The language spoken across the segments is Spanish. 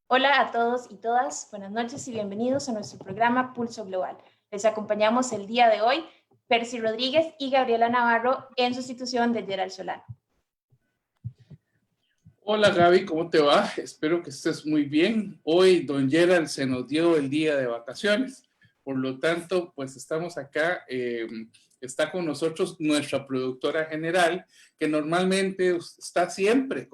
Hola a todos y todas, buenas noches y bienvenidos a nuestro programa Pulso Global. Les acompañamos el día de hoy Percy Rodríguez y Gabriela Navarro en sustitución de Gerald Solano. Hola Gaby, ¿cómo te va? Espero que estés muy bien. Hoy don Gerald se nos dio el día de vacaciones, por lo tanto, pues estamos acá. Está con nosotros nuestra productora general, que normalmente está siempre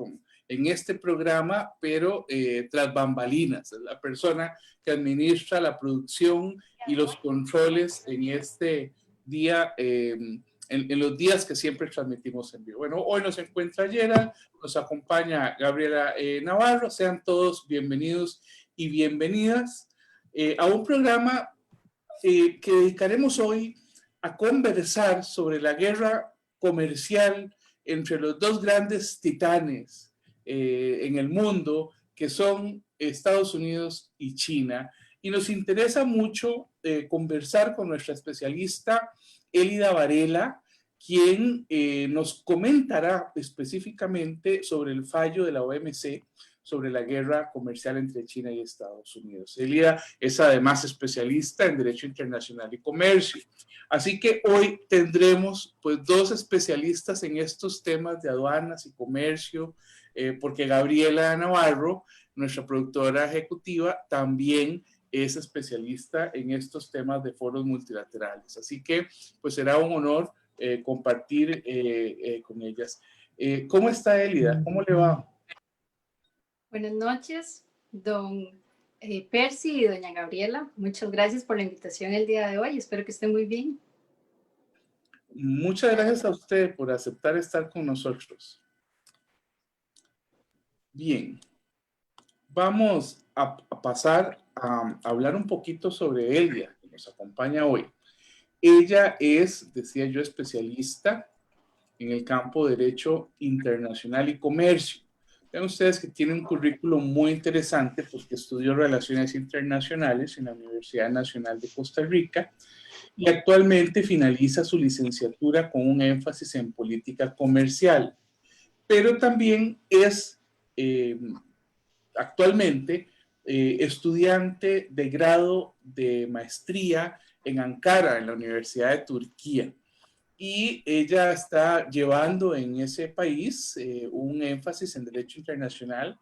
en este programa, pero tras bambalinas. Es la persona que administra la producción y los controles en este día, en los días que siempre transmitimos en vivo. Bueno, hoy nos encuentra Gerald, nos acompaña Gabriela Navarro. Sean todos bienvenidos y bienvenidas a un programa que dedicaremos hoy a conversar sobre la guerra comercial entre los dos grandes titanes en el mundo, que son Estados Unidos y China. Y nos interesa mucho conversar con nuestra especialista Elida Varela, quien nos comentará específicamente sobre el fallo de la OMC sobre la guerra comercial entre China y Estados Unidos. Elida es además especialista en Derecho Internacional y Comercio. Así que hoy tendremos pues dos especialistas en estos temas de aduanas y comercio, porque Gabriela Navarro, nuestra productora ejecutiva, también es especialista en estos temas de foros multilaterales. Así que pues será un honor compartir con ellas. ¿Cómo está Elida? ¿Cómo le va? Buenas noches, don Percy y doña Gabriela. Muchas gracias por la invitación el día de hoy. Espero que estén muy bien. Muchas gracias a usted por aceptar estar con nosotros. Bien, vamos a pasar a hablar un poquito sobre Elida, que nos acompaña hoy. Ella es, decía yo, especialista en el campo de Derecho Internacional y Comercio. Vean ustedes que tiene un currículum muy interesante, pues que estudió Relaciones Internacionales en la Universidad Nacional de Costa Rica y actualmente finaliza su licenciatura con un énfasis en política comercial, pero también es actualmente estudiante de grado de maestría en Ankara, en la Universidad de Turquía. Y ella está llevando en ese país un énfasis en derecho internacional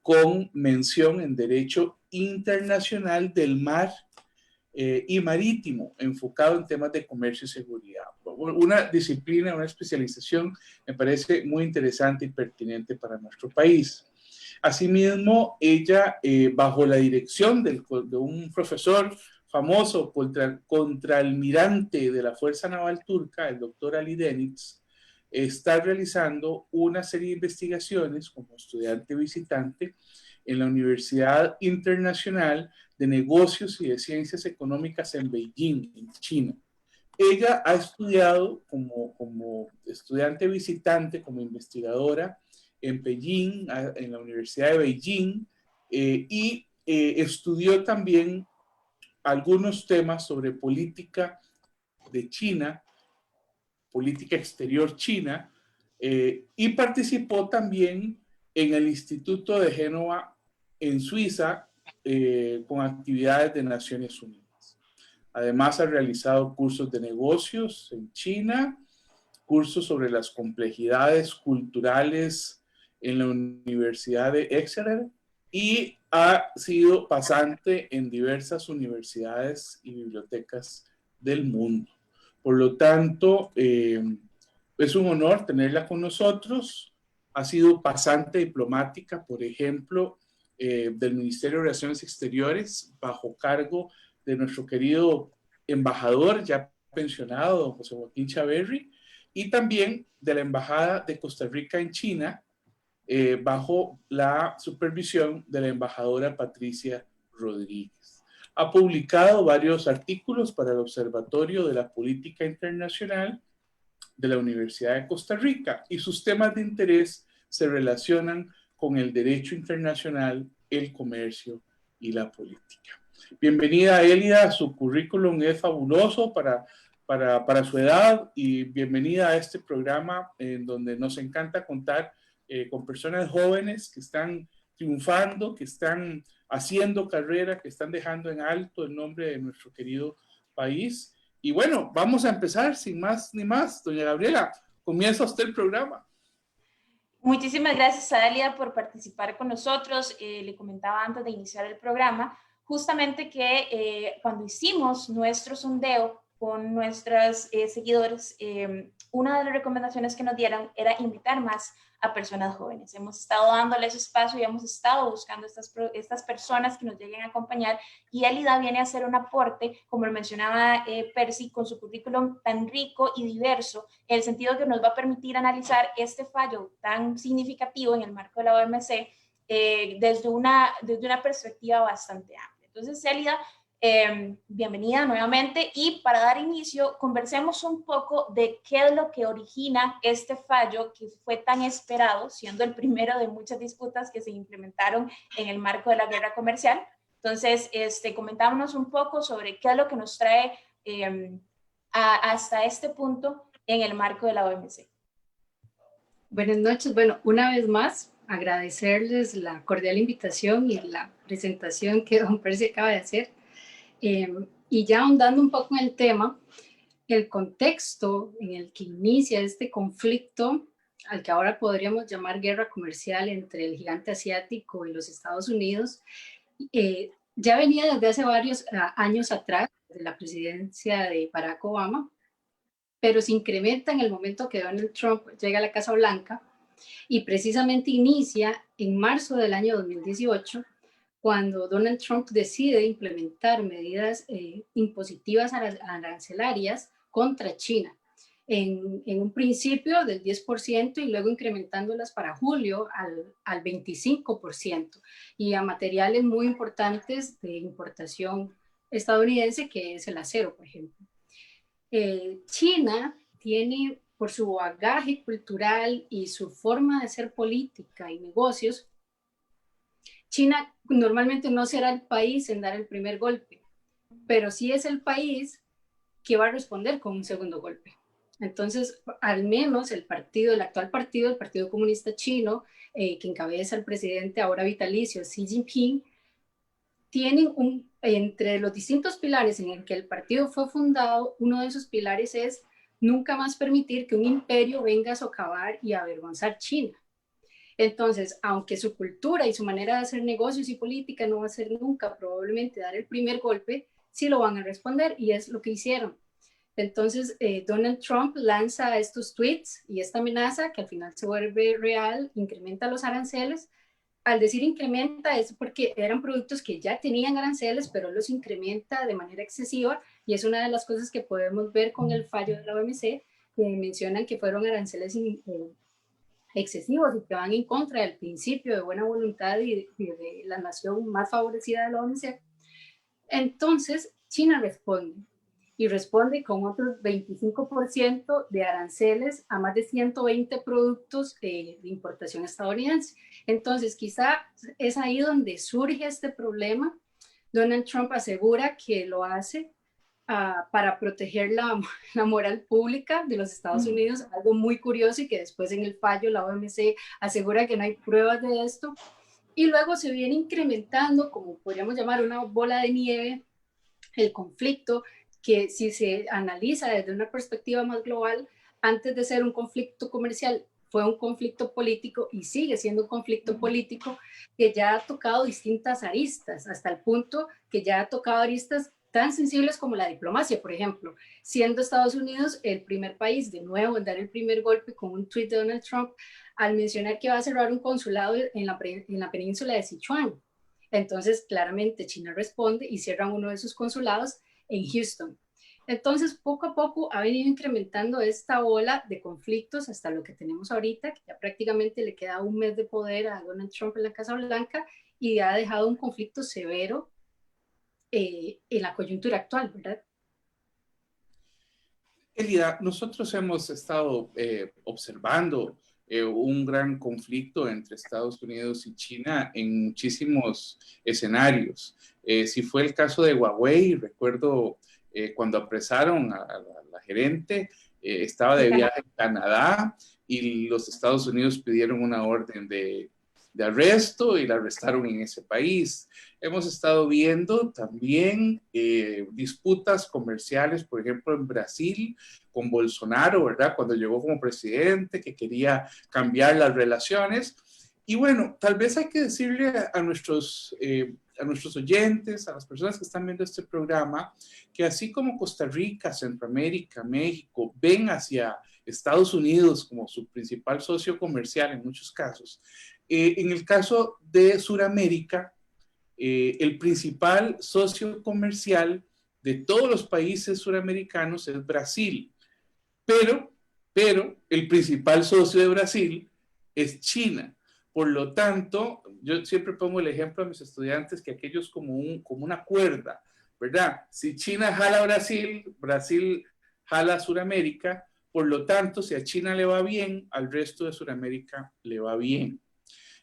con mención en derecho internacional del mar y marítimo, enfocado en temas de comercio y seguridad. Una disciplina, una especialización me parece muy interesante y pertinente para nuestro país. Asimismo, ella, bajo la dirección de un profesor famoso contraalmirante de la Fuerza Naval Turca, el doctor Ali Deniz, está realizando una serie de investigaciones como estudiante visitante en la Universidad Internacional de Negocios y de Ciencias Económicas en Beijing, en China. Ella ha estudiado como estudiante visitante, como investigadora en Beijing, en la Universidad de Beijing, y estudió también algunos temas sobre política de China, política exterior china, y participó también en el Instituto de Génova en Suiza con actividades de Naciones Unidas. Además ha realizado cursos de negocios en China, cursos sobre las complejidades culturales en la Universidad de Exeter y ha sido pasante en diversas universidades y bibliotecas del mundo. Por lo tanto, es un honor tenerla con nosotros. Ha sido pasante diplomática, por ejemplo, del Ministerio de Relaciones Exteriores, bajo cargo de nuestro querido embajador ya pensionado, don José Joaquín Chaverri, y también de la Embajada de Costa Rica en China, bajo la supervisión de la embajadora Patricia Rodríguez. Ha publicado varios artículos para el Observatorio de la Política Internacional de la Universidad de Costa Rica y sus temas de interés se relacionan con el derecho internacional, el comercio y la política. Bienvenida, Elida. Su currículum es fabuloso para su edad y bienvenida a este programa en donde nos encanta contar con personas jóvenes que están triunfando, que están haciendo carrera, que están dejando en alto el nombre de nuestro querido país. Y bueno, vamos a empezar sin más ni más. Doña Gabriela, comienza usted el programa. Muchísimas gracias a Dalia por participar con nosotros. Le comentaba antes de iniciar el programa, justamente que cuando hicimos nuestro sondeo con nuestros seguidores, una de las recomendaciones que nos dieron era invitar más a personas jóvenes. Hemos estado dándoles espacio y hemos estado buscando estas personas que nos lleguen a acompañar, y Elida viene a hacer un aporte, como lo mencionaba Percy, con su currículum tan rico y diverso, en el sentido que nos va a permitir analizar este fallo tan significativo en el marco de la OMC desde una perspectiva bastante amplia. Entonces, Elida, bienvenida nuevamente, y para dar inicio, conversemos un poco de qué es lo que origina este fallo que fue tan esperado, siendo el primero de muchas disputas que se implementaron en el marco de la guerra comercial. Entonces, comentámonos un poco sobre qué es lo que nos trae hasta este punto en el marco de la OMC. Buenas noches. Bueno, una vez más, agradecerles la cordial invitación y la presentación que don Percy acaba de hacer. Y ya ahondando un poco en el tema, el contexto en el que inicia este conflicto, al que ahora podríamos llamar guerra comercial entre el gigante asiático y los Estados Unidos, ya venía desde hace varios años atrás, de la presidencia de Barack Obama, pero se incrementa en el momento que Donald Trump llega a la Casa Blanca, y precisamente inicia en marzo del año 2018, cuando Donald Trump decide implementar medidas impositivas arancelarias contra China, en un principio del 10% y luego incrementándolas para julio al 25%, y a materiales muy importantes de importación estadounidense, que es el acero, por ejemplo. China tiene, por su bagaje cultural y su forma de hacer política y negocios, China normalmente no será el país en dar el primer golpe, pero sí es el país que va a responder con un segundo golpe. Entonces, al menos el actual partido, el Partido Comunista Chino, que encabeza el presidente ahora vitalicio Xi Jinping, tienen entre los distintos pilares en el que el partido fue fundado, uno de esos pilares es nunca más permitir que un imperio venga a socavar y avergonzar China. Entonces, aunque su cultura y su manera de hacer negocios y política no va a ser nunca probablemente dar el primer golpe, sí lo van a responder, y es lo que hicieron. Entonces, Donald Trump lanza estos tweets y esta amenaza, que al final se vuelve real, incrementa los aranceles. Al decir incrementa es porque eran productos que ya tenían aranceles, pero los incrementa de manera excesiva, y es una de las cosas que podemos ver con el fallo de la OMC, que mencionan que fueron aranceles excesivos y que van en contra del principio de buena voluntad y de la nación más favorecida de la OMC. Entonces, China responde, y responde con otros 25% de aranceles a más de 120 productos de importación estadounidense. Entonces, quizá es ahí donde surge este problema. Donald Trump asegura que lo hace para proteger la moral pública de los Estados Unidos, algo muy curioso, y que después en el fallo la OMC asegura que no hay pruebas de esto, y luego se viene incrementando, como podríamos llamar una bola de nieve, el conflicto, que si se analiza desde una perspectiva más global, antes de ser un conflicto comercial, fue un conflicto político y sigue siendo un conflicto político que ya ha tocado distintas aristas, hasta el punto que ya ha tocado aristas tan sensibles como la diplomacia, por ejemplo, siendo Estados Unidos el primer país de nuevo en dar el primer golpe con un tuit de Donald Trump al mencionar que va a cerrar un consulado en la península de Sichuan. Entonces, claramente China responde y cierran uno de sus consulados en Houston. Entonces, poco a poco ha venido incrementando esta ola de conflictos hasta lo que tenemos ahorita, que ya prácticamente le queda un mes de poder a Donald Trump en la Casa Blanca, y ha dejado un conflicto severo en la coyuntura actual, ¿verdad? Elida, nosotros hemos estado observando un gran conflicto entre Estados Unidos y China en muchísimos escenarios. Si fue el caso de Huawei, recuerdo cuando apresaron a la gerente, estaba de viaje en Canadá y los Estados Unidos pidieron una orden de de arresto y la arrestaron en ese país. Hemos estado viendo también disputas comerciales, por ejemplo, en Brasil con Bolsonaro, ¿verdad? Cuando llegó como presidente, que quería cambiar las relaciones. Y bueno, tal vez hay que decirle a nuestros oyentes, a las personas que están viendo este programa, que así como Costa Rica, Centroamérica, México, ven hacia Estados Unidos como su principal socio comercial en muchos casos, en el caso de Sudamérica, el principal socio comercial de todos los países suramericanos es Brasil, pero el principal socio de Brasil es China. Por lo tanto, yo siempre pongo el ejemplo a mis estudiantes que aquello es como una cuerda, ¿verdad? Si China jala a Brasil, Brasil jala a Sudamérica, por lo tanto, si a China le va bien, al resto de Sudamérica le va bien.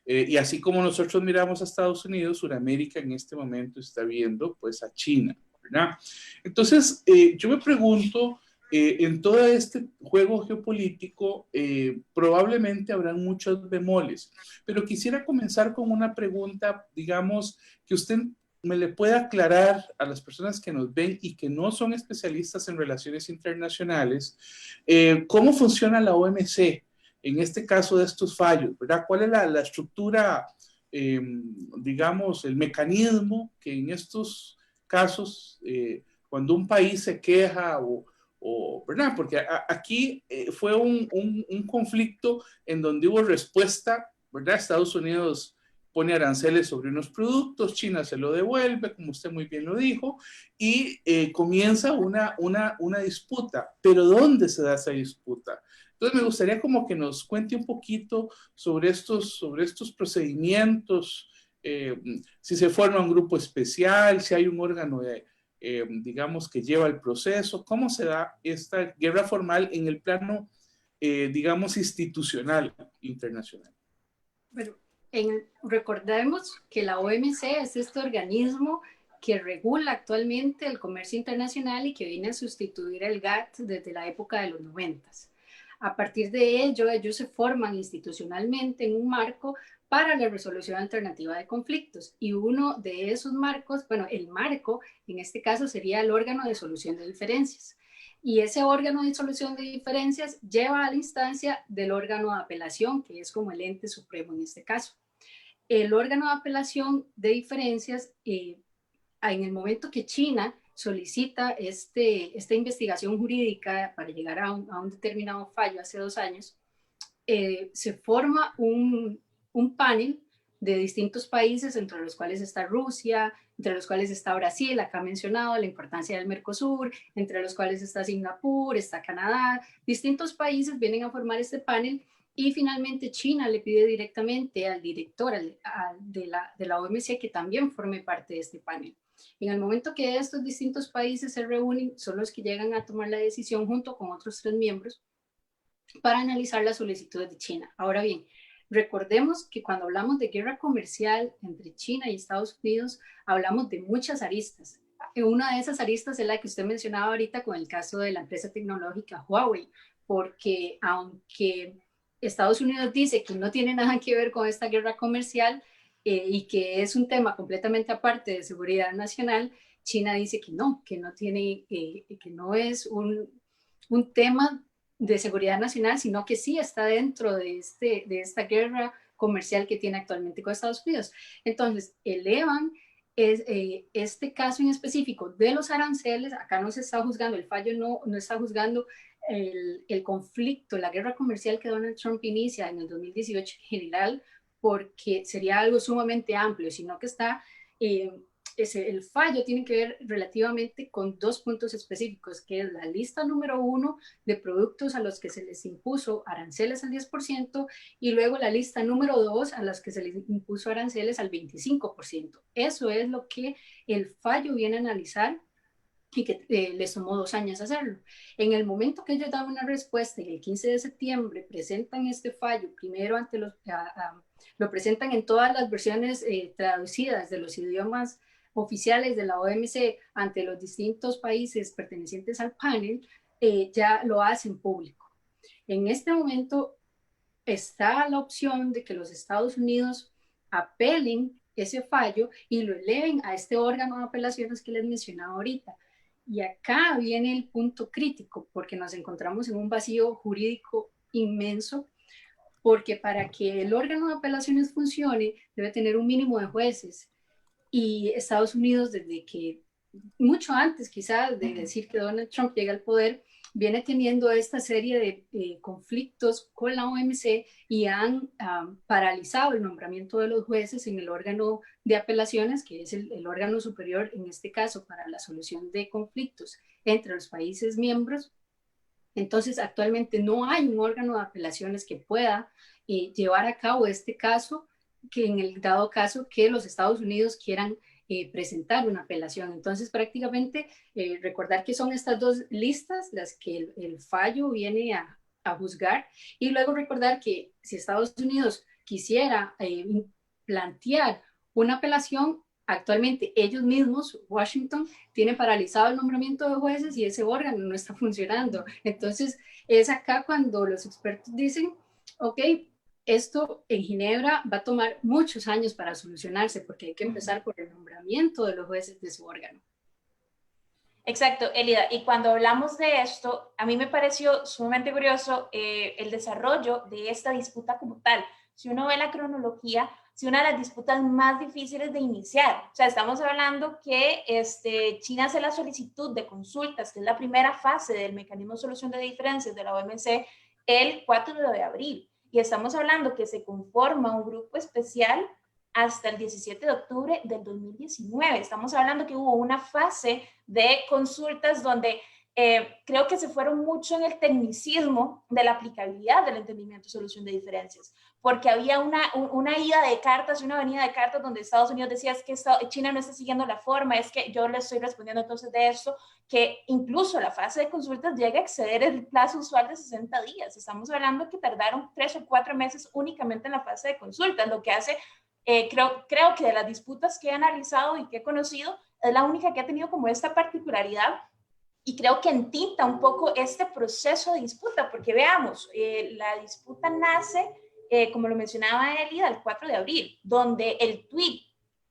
Y así como nosotros miramos a Estados Unidos, Sudamérica en este momento está viendo pues a China, ¿verdad? Entonces, yo me pregunto, en todo este juego geopolítico, probablemente habrán muchos bemoles, pero quisiera comenzar con una pregunta, digamos, que usted me le pueda aclarar a las personas que nos ven y que no son especialistas en relaciones internacionales, ¿cómo funciona la OMC en este caso de estos fallos, ¿verdad? ¿Cuál es la estructura, digamos, el mecanismo que en estos casos, cuando un país se queja ¿verdad? Porque aquí fue un conflicto en donde hubo respuesta, ¿verdad? Estados Unidos pone aranceles sobre unos productos, China se lo devuelve, como usted muy bien lo dijo, y comienza una disputa. ¿Pero dónde se da esa disputa? Entonces me gustaría como que nos cuente un poquito sobre estos procedimientos, si se forma un grupo especial, si hay un órgano digamos, que lleva el proceso, cómo se da esta guerra formal en el plano, digamos, institucional internacional. Bueno, recordemos que la OMC es este organismo que regula actualmente el comercio internacional y que viene a sustituir el GATT desde la época de los 90. A partir de ello, ellos se forman institucionalmente en un marco para la resolución alternativa de conflictos. Y uno de esos marcos, bueno, el marco en este caso sería el órgano de solución de diferencias. Y ese órgano de solución de diferencias lleva a la instancia del órgano de apelación, que es como el ente supremo en este caso. El órgano de apelación de diferencias, en el momento que China solicita esta investigación jurídica para llegar a un determinado fallo hace 2 años, se forma un panel de distintos países, entre los cuales está Rusia, entre los cuales está Brasil, acá mencionado la importancia del Mercosur, entre los cuales está Singapur, está Canadá, distintos países vienen a formar este panel y finalmente China le pide directamente al director de la OMC que también forme parte de este panel. En el momento que estos distintos países se reúnen, son los que llegan a tomar la decisión junto con otros 3 miembros para analizar las solicitudes de China. Ahora bien, recordemos que cuando hablamos de guerra comercial entre China y Estados Unidos, hablamos de muchas aristas. Una de esas aristas es la que usted mencionaba ahorita con el caso de la empresa tecnológica Huawei, porque aunque Estados Unidos dice que no tiene nada que ver con esta guerra comercial y que es un tema completamente aparte de seguridad nacional, China dice que no tiene, que no es un tema de seguridad nacional, sino que sí está dentro de esta guerra comercial que tiene actualmente con Estados Unidos. Entonces, elevan este caso en específico de los aranceles. Acá no se está juzgando, el fallo no está juzgando el conflicto, la guerra comercial que Donald Trump inicia en el 2018 en general, porque sería algo sumamente amplio, sino que está... el fallo tiene que ver relativamente con 2 puntos específicos, que es la lista número 1 de productos a los que se les impuso aranceles al 10% y luego la lista número 2 a los que se les impuso aranceles al 25%. Eso es lo que el fallo viene a analizar y que les tomó 2 años hacerlo. En el momento que ellos dan una respuesta, el 15 de septiembre, presentan este fallo, primero ante lo presentan en todas las versiones traducidas de los idiomas oficiales de la OMC ante los distintos países pertenecientes al panel, ya lo hacen público. En este momento está la opción de que los Estados Unidos apelen ese fallo y lo eleven a este órgano de apelaciones que les mencionaba ahorita. Y acá viene el punto crítico, porque nos encontramos en un vacío jurídico inmenso, porque para que el órgano de apelaciones funcione debe tener un mínimo de jueces. Y Estados Unidos, desde que, mucho antes quizás de decir que Donald Trump llega al poder, viene teniendo esta serie de conflictos con la OMC y han paralizado el nombramiento de los jueces en el órgano de apelaciones, que es el órgano superior en este caso para la solución de conflictos entre los países miembros. Entonces, actualmente no hay un órgano de apelaciones que pueda llevar a cabo este caso, que en el dado caso que los Estados Unidos quieran presentar una apelación. Entonces, prácticamente recordar que son estas dos listas las que el fallo viene a juzgar, y luego recordar que si Estados Unidos quisiera plantear una apelación, actualmente ellos mismos, Washington, tiene paralizado el nombramiento de jueces y ese órgano no está funcionando. Entonces, es acá cuando los expertos dicen, ok, esto en Ginebra va a tomar muchos años para solucionarse, porque hay que empezar por el nombramiento de los jueces de su órgano. Exacto, Elida. Y cuando hablamos de esto, a mí me pareció sumamente curioso el desarrollo de esta disputa como tal. Si uno ve la cronología, si una de las disputas más difíciles de iniciar. O sea, estamos hablando que China hace la solicitud de consultas, que es la primera fase del mecanismo de solución de diferencias de la OMC, el 4 de abril. Y estamos hablando que se conforma un grupo especial hasta el 17 de octubre del 2019. Estamos hablando que hubo una fase de consultas donde creo que se fueron mucho en el tecnicismo de la aplicabilidad del entendimiento y solución de diferencias, porque había una ida de cartas y una venida de cartas donde Estados Unidos decía es que China no está siguiendo la forma, es que yo le estoy respondiendo entonces de esto, que incluso la fase de consultas llega a exceder el plazo usual de 60 días. Estamos hablando que tardaron 3 o 4 meses únicamente en la fase de consultas, lo que hace creo que de las disputas que he analizado y que he conocido, es la única que ha tenido como esta particularidad, y creo que entinta un poco este proceso de disputa, porque veamos, la disputa nace, como lo mencionaba Elida, el 4 de abril, donde el tweet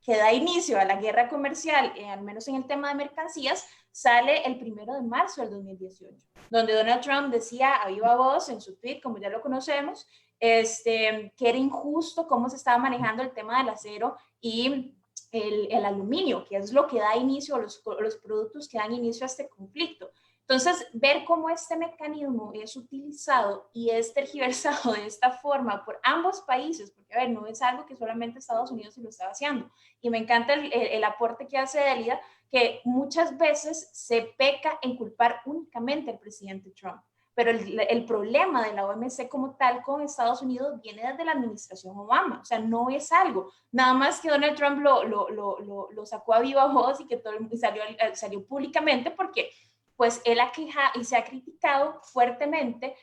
que da inicio a la guerra comercial, al menos en el tema de mercancías, sale el 1 de marzo del 2018, donde Donald Trump decía a viva voz en su tweet, como ya lo conocemos, que era injusto cómo se estaba manejando el tema del acero y el aluminio, que es lo que da inicio a los productos que dan inicio a este conflicto. Entonces, ver cómo este mecanismo es utilizado y es tergiversado de esta forma por ambos países, porque, a ver, no es algo que solamente Estados Unidos se lo estaba haciendo. Y me encanta el aporte que hace Delida, que muchas veces se peca en culpar únicamente al presidente Trump. Pero el problema de la OMC como tal con Estados Unidos viene desde la administración Obama. O sea, no es algo. Nada más que Donald Trump lo sacó a viva voz y que todo salió públicamente porque pues él ha quejado y se ha criticado fuertemente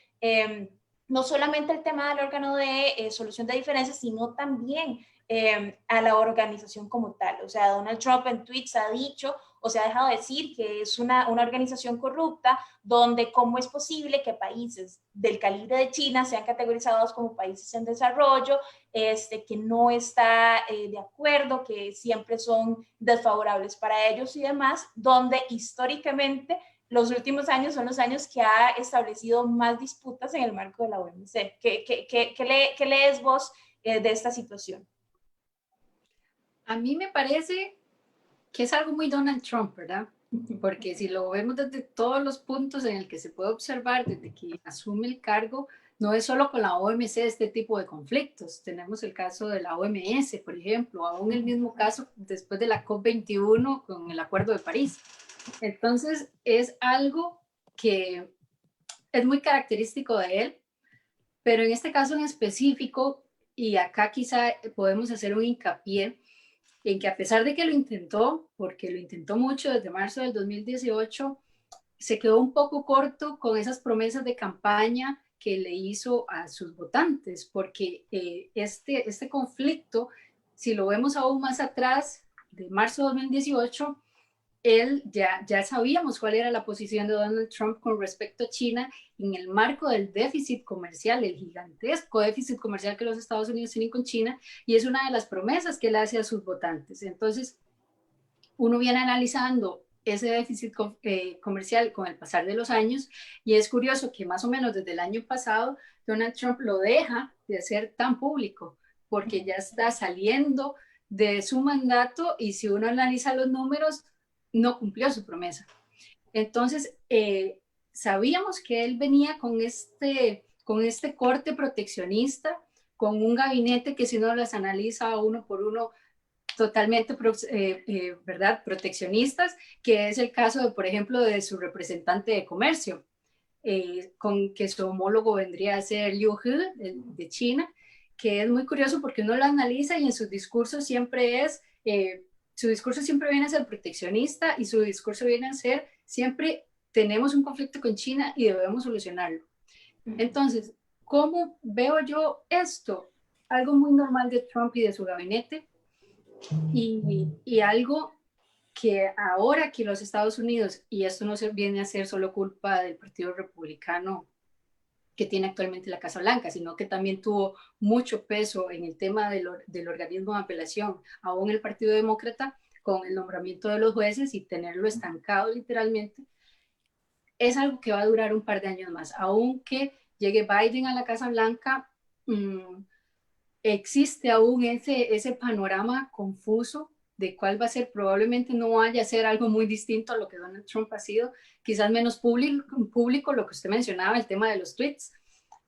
no solamente el tema del órgano de solución de diferencias, sino también a la organización como tal. O sea, Donald Trump en tweets ha dicho o se ha dejado decir que es una organización corrupta, donde cómo es posible que países del calibre de China sean categorizados como países en desarrollo, que no está de acuerdo, que siempre son desfavorables para ellos y demás, donde históricamente los últimos años son los años que ha establecido más disputas en el marco de la OMC. ¿Qué lees vos de esta situación? A mí me parece que es algo muy Donald Trump, ¿verdad? Porque si lo vemos desde todos los puntos en el que se puede observar, desde que asume el cargo, no es solo con la OMC este tipo de conflictos. Tenemos el caso de la OMS, por ejemplo, aún el mismo caso después de la COP21 con el Acuerdo de París. Entonces, es algo que es muy característico de él, pero en este caso en específico, y acá quizá podemos hacer un hincapié, en que a pesar de que lo intentó, porque lo intentó mucho desde marzo del 2018, se quedó un poco corto con esas promesas de campaña que le hizo a sus votantes, porque este conflicto, si lo vemos aún más atrás, de marzo de 2018, ya sabíamos cuál era la posición de Donald Trump con respecto a China en el marco del déficit comercial, el gigantesco déficit comercial que los Estados Unidos tienen con China, y es una de las promesas que él hace a sus votantes. Entonces, uno viene analizando ese déficit comercial con el pasar de los años, y es curioso que más o menos desde el año pasado Donald Trump lo deja de hacer tan público, porque ya está saliendo de su mandato, y si uno analiza los números, no cumplió su promesa. Entonces, sabíamos que él venía con este corte proteccionista, con un gabinete que si uno las analiza uno por uno, totalmente, ¿verdad?, proteccionistas, que es el caso, de, por ejemplo, de su representante de comercio, con que su homólogo vendría a ser Liu He, de China, que es muy curioso porque uno lo analiza y en sus discursos siempre su discurso siempre viene a ser proteccionista, y su discurso viene a ser siempre: tenemos un conflicto con China y debemos solucionarlo. Entonces, ¿cómo veo yo esto? Algo muy normal de Trump y de su gabinete, y algo que ahora que los Estados Unidos, y esto no se viene a ser solo culpa del Partido Republicano que tiene actualmente la Casa Blanca, sino que también tuvo mucho peso en el tema del organismo de apelación, aún el Partido Demócrata, con el nombramiento de los jueces y tenerlo estancado literalmente, es algo que va a durar un par de años más. Aunque llegue Biden a la Casa Blanca, existe aún ese panorama confuso de cuál va a ser. Probablemente no vaya a ser algo muy distinto a lo que Donald Trump ha sido, quizás menos público, lo que usted mencionaba, el tema de los tweets,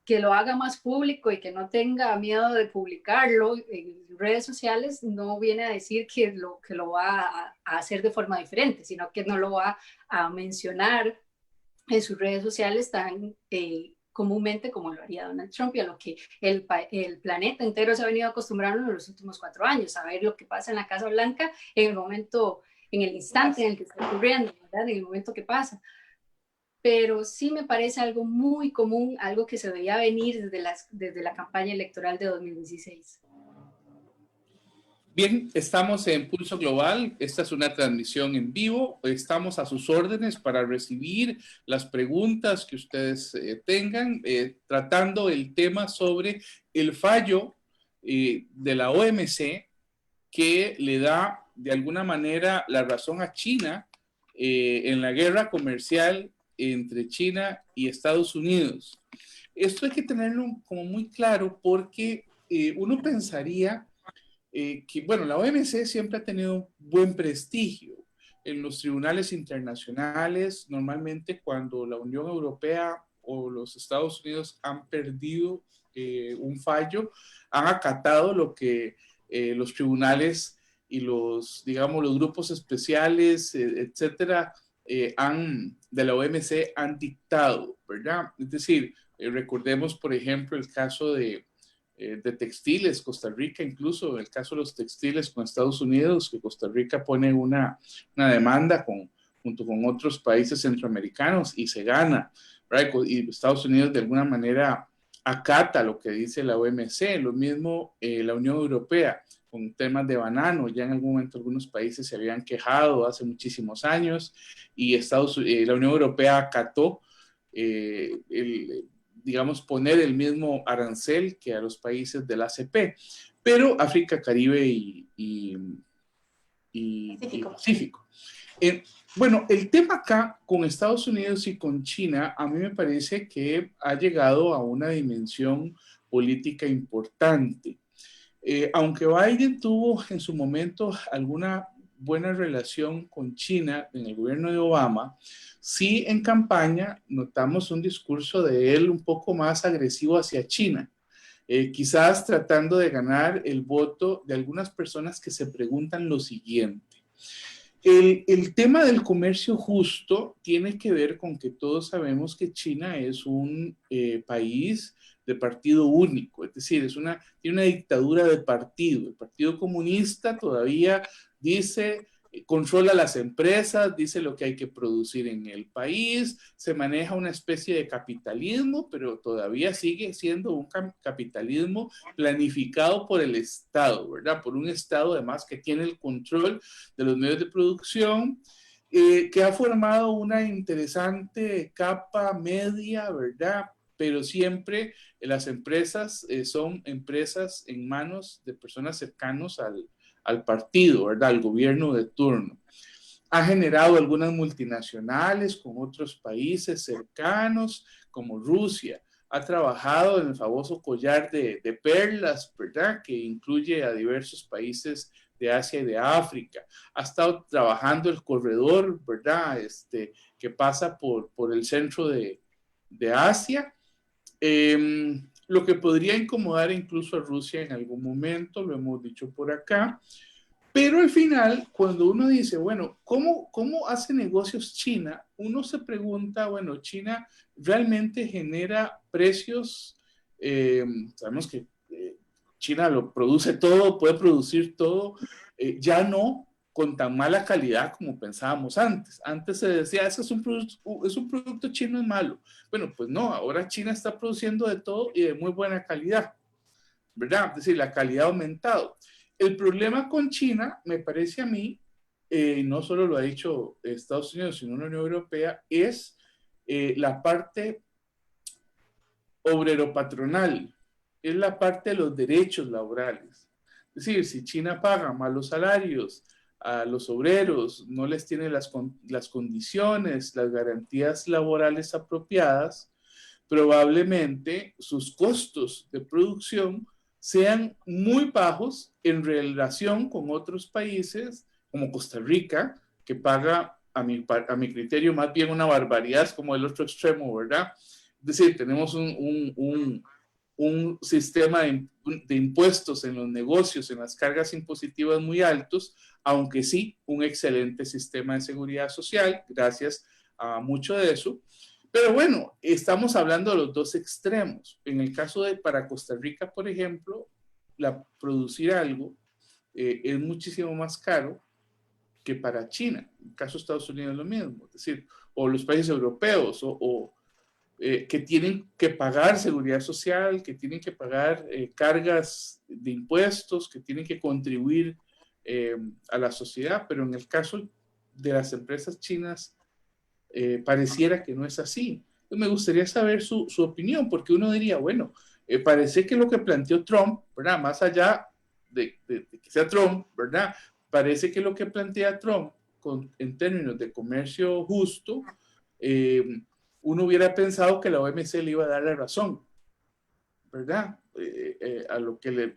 que lo haga más público y que no tenga miedo de publicarlo en redes sociales, no viene a decir que lo va a hacer de forma diferente, sino que no lo va a mencionar en sus redes sociales tan comúnmente como lo haría Donald Trump, y a lo que el planeta entero se ha venido acostumbrando en los últimos 4 años, a ver lo que pasa en la Casa Blanca en el momento, en el instante en el que está ocurriendo, ¿verdad?, en el momento que pasa. Pero sí me parece algo muy común, algo que se veía venir desde la campaña electoral de 2016. Bien, estamos en Pulso Global. Esta es una transmisión en vivo. Estamos a sus órdenes para recibir las preguntas que ustedes tengan, tratando el tema sobre el fallo de la OMC, que le da de alguna manera la razón a China en la guerra comercial entre China y Estados Unidos. Esto hay que tenerlo como muy claro, porque uno pensaría que, bueno, la OMC siempre ha tenido buen prestigio en los tribunales internacionales. Normalmente cuando la Unión Europea o los Estados Unidos han perdido un fallo, han acatado lo que los tribunales y los grupos especiales, etcétera, de la OMC han dictado, ¿verdad? Es decir, recordemos, por ejemplo, el caso de textiles, Costa Rica, incluso el caso de los textiles con Estados Unidos, que Costa Rica pone una demanda junto con otros países centroamericanos y se gana, ¿right? Y Estados Unidos de alguna manera acata lo que dice la OMC. Lo mismo la Unión Europea con temas de banano. Ya en algún momento algunos países se habían quejado hace muchísimos años, y la Unión Europea acató poner el mismo arancel que a los países del ACP, pero África, Caribe y Pacífico. Bueno, el tema acá con Estados Unidos y con China, a mí me parece que ha llegado a una dimensión política importante. Aunque Biden tuvo en su momento alguna buena relación con China en el gobierno de Obama, sí en campaña notamos un discurso de él un poco más agresivo hacia China, quizás tratando de ganar el voto de algunas personas que se preguntan lo siguiente. El tema del comercio justo tiene que ver con que todos sabemos que China es un país de partido único, es decir, tiene una dictadura de partido. El Partido Comunista todavía dice, controla las empresas, dice lo que hay que producir en el país, se maneja una especie de capitalismo, pero todavía sigue siendo un capitalismo planificado por el Estado, ¿verdad? Por un Estado además que tiene el control de los medios de producción, que ha formado una interesante capa media, ¿verdad? Pero siempre las empresas son empresas en manos de personas cercanas al partido, ¿verdad? Al gobierno de turno. Ha generado algunas multinacionales con otros países cercanos, como Rusia. Ha trabajado en el famoso collar de perlas, ¿verdad? Que incluye a diversos países de Asia y de África. Ha estado trabajando el corredor, ¿verdad? Que pasa por el centro de Asia. Lo que podría incomodar incluso a Rusia en algún momento, lo hemos dicho por acá. Pero al final, cuando uno dice, bueno, ¿cómo hace negocios China? Uno se pregunta, bueno, China realmente genera precios, sabemos que China lo produce todo, puede producir todo, ya no con tan mala calidad como pensábamos antes. Antes se decía, ese es un producto chino, es malo. Bueno, pues no, ahora China está produciendo de todo y de muy buena calidad, ¿verdad? Es decir, la calidad ha aumentado. El problema con China, me parece a mí, no solo lo ha dicho Estados Unidos, sino la Unión Europea, es la parte obrero-patronal, es la parte de los derechos laborales. Es decir, si China paga malos salarios a los obreros, no les tiene las condiciones, las garantías laborales apropiadas, probablemente sus costos de producción sean muy bajos en relación con otros países como Costa Rica, que paga a mi criterio más bien una barbaridad, es como el otro extremo, ¿verdad? Es decir, tenemos un sistema de impuestos en los negocios, en las cargas impositivas muy altos, aunque sí un excelente sistema de seguridad social, gracias a mucho de eso. Pero bueno, estamos hablando de los dos extremos. En el caso de para Costa Rica, por ejemplo, producir algo es muchísimo más caro que para China. En el caso de Estados Unidos es lo mismo. Es decir, o los países europeos, que tienen que pagar seguridad social, que tienen que pagar cargas de impuestos, que tienen que contribuir a la sociedad, pero en el caso de las empresas chinas, pareciera que no es así. Entonces me gustaría saber su opinión, porque uno diría, bueno, parece que lo que planteó Trump, ¿verdad? Más allá de que sea Trump, ¿verdad? Parece que lo que plantea Trump en términos de comercio justo, uno hubiera pensado que la OMC le iba a dar la razón, ¿verdad? A lo que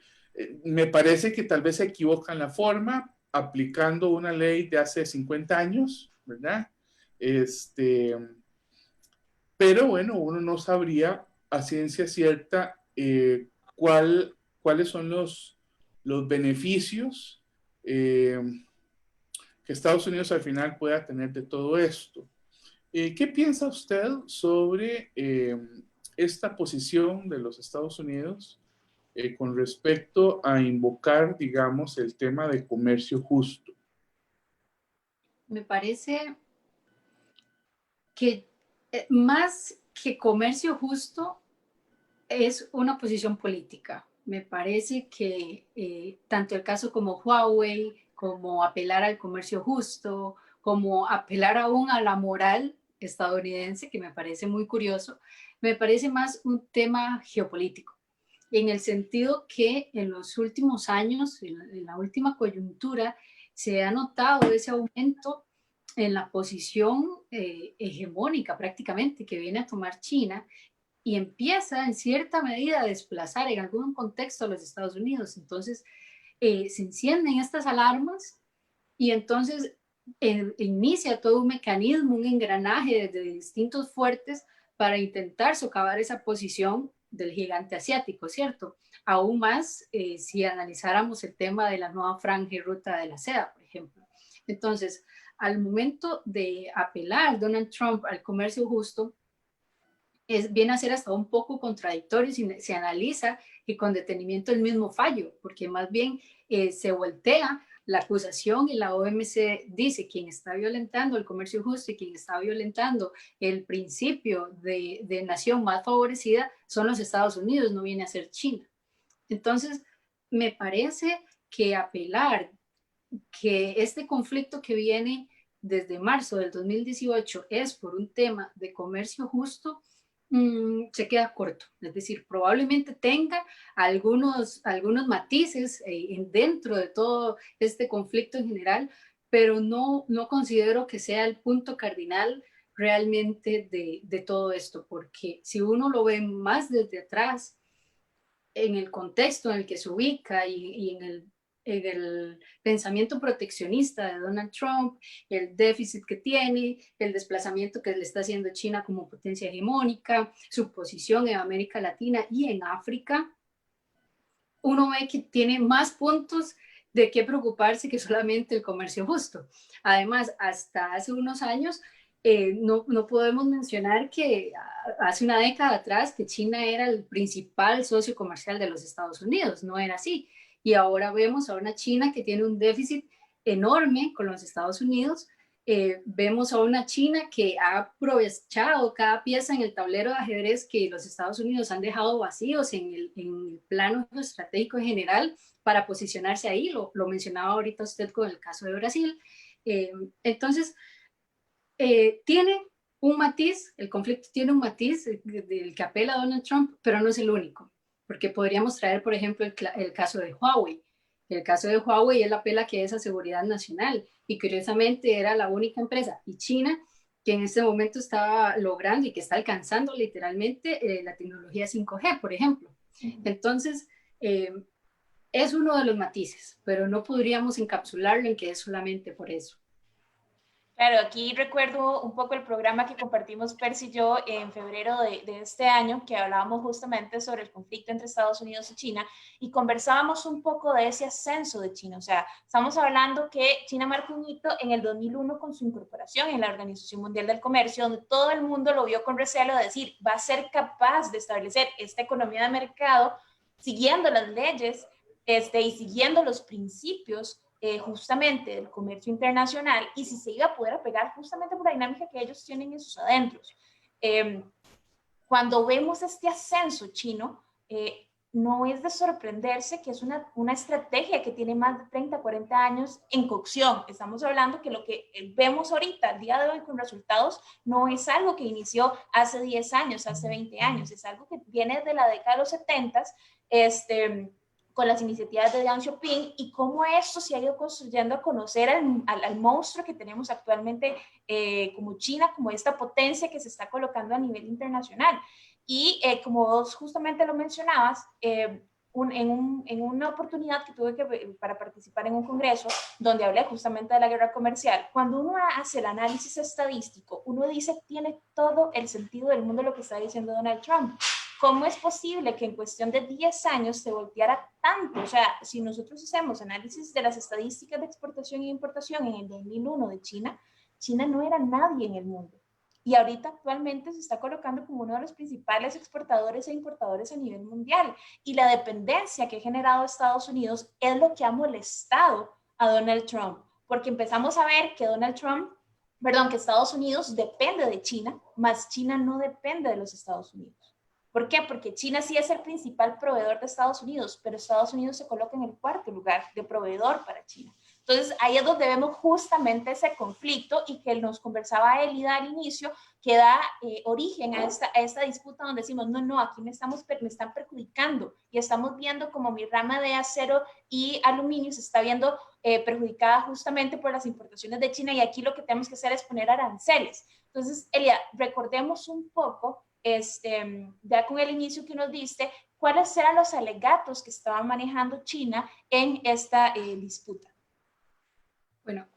me parece que tal vez se equivoca en la forma, aplicando una ley de hace 50 años, ¿verdad? Pero bueno, uno no sabría a ciencia cierta cuáles son los beneficios que Estados Unidos al final pueda tener de todo esto. ¿Qué piensa usted sobre esta posición de los Estados Unidos con respecto a invocar, digamos, el tema de comercio justo? Me parece que más que comercio justo es una posición política. Me parece que tanto el caso como Huawei, como apelar al comercio justo, como apelar aún a la moral estadounidense, que me parece muy curioso, me parece más un tema geopolítico, en el sentido que en los últimos años, en la última coyuntura, se ha notado ese aumento en la posición hegemónica prácticamente que viene a tomar China y empieza en cierta medida a desplazar en algún contexto a los Estados Unidos. Entonces se encienden estas alarmas y entonces inicia todo un mecanismo, un engranaje de distintos fuertes para intentar socavar esa posición del gigante asiático, ¿cierto? Aún más si analizáramos el tema de la nueva franja y ruta de la seda, por ejemplo. Entonces, al momento de apelar Donald Trump al comercio justo, viene a ser hasta un poco contradictorio si se analiza y con detenimiento el mismo fallo, porque más bien se voltea la acusación y la OMC dice quien está violentando el comercio justo y quien está violentando el principio de nación más favorecida son los Estados Unidos, no viene a ser China. Entonces, me parece que apelar que este conflicto que viene desde marzo del 2018 es por un tema de comercio justo, se queda corto. Es decir, probablemente tenga algunos matices dentro de todo este conflicto en general, pero no considero que sea el punto cardinal realmente de todo esto, porque si uno lo ve más desde atrás, en el contexto en el que se ubica y en el pensamiento proteccionista de Donald Trump, el déficit que tiene, el desplazamiento que le está haciendo China como potencia hegemónica, su posición en América Latina y en África, uno ve que tiene más puntos de qué preocuparse que solamente el comercio justo. Además, hasta hace unos años, no podemos mencionar que hace una década atrás que China era el principal socio comercial de los Estados Unidos, no era así. Y ahora vemos a una China que tiene un déficit enorme con los Estados Unidos. Vemos a una China que ha aprovechado cada pieza en el tablero de ajedrez que los Estados Unidos han dejado vacíos en el plano estratégico en general para posicionarse ahí. Lo mencionaba ahorita usted con el caso de Brasil. Entonces, tiene un matiz, el conflicto tiene un matiz del que apela a Donald Trump, pero no es el único, porque podríamos traer, por ejemplo, el caso de Huawei. El caso de Huawei él apela que es a seguridad nacional y curiosamente era la única empresa y China que en este momento estaba logrando y que está alcanzando literalmente la tecnología 5G, por ejemplo. Entonces, es uno de los matices, pero no podríamos encapsularlo en que es solamente por eso. Claro, aquí recuerdo un poco el programa que compartimos Percy y yo en febrero de este año, que hablábamos justamente sobre el conflicto entre Estados Unidos y China, y conversábamos un poco de ese ascenso de China. O sea, estamos hablando que China marcó un hito en el 2001 con su incorporación en la Organización Mundial del Comercio, donde todo el mundo lo vio con recelo de decir, va a ser capaz de establecer esta economía de mercado siguiendo las leyes y siguiendo los principios justamente del comercio internacional y si se iba a poder apegar justamente por la dinámica que ellos tienen en sus adentros. Cuando vemos este ascenso chino, no es de sorprenderse que es una estrategia que tiene más de 30, 40 años en cocción. Estamos hablando que lo que vemos ahorita, al día de hoy, con resultados, no es algo que inició hace 10 años, hace 20 años, es algo que viene de la década de los 70, con las iniciativas de Deng Xiaoping y cómo esto se ha ido construyendo a conocer al monstruo que tenemos actualmente como China, como esta potencia que se está colocando a nivel internacional. Y como vos justamente lo mencionabas, en una oportunidad que tuve para participar en un congreso donde hablé justamente de la guerra comercial, cuando uno hace el análisis estadístico, uno dice tiene todo el sentido del mundo lo que está diciendo Donald Trump. ¿Cómo es posible que en cuestión de 10 años se volteara tanto? O sea, si nosotros hacemos análisis de las estadísticas de exportación e importación en el 2001 de China, China no era nadie en el mundo. Y ahorita actualmente se está colocando como uno de los principales exportadores e importadores a nivel mundial. Y la dependencia que ha generado Estados Unidos es lo que ha molestado a Donald Trump. Porque empezamos a ver que que Estados Unidos depende de China, más China no depende de los Estados Unidos. ¿Por qué? Porque China sí es el principal proveedor de Estados Unidos, pero Estados Unidos se coloca en el cuarto lugar de proveedor para China. Entonces, ahí es donde vemos justamente ese conflicto y que nos conversaba Elida al inicio, que da origen a esta disputa donde decimos, no, aquí me están perjudicando y estamos viendo como mi rama de acero y aluminio se está viendo perjudicada justamente por las importaciones de China y aquí lo que tenemos que hacer es poner aranceles. Entonces, Elida, recordemos un poco ya con el inicio que nos diste, ¿cuáles eran los alegatos que estaba manejando China en esta disputa? Bueno,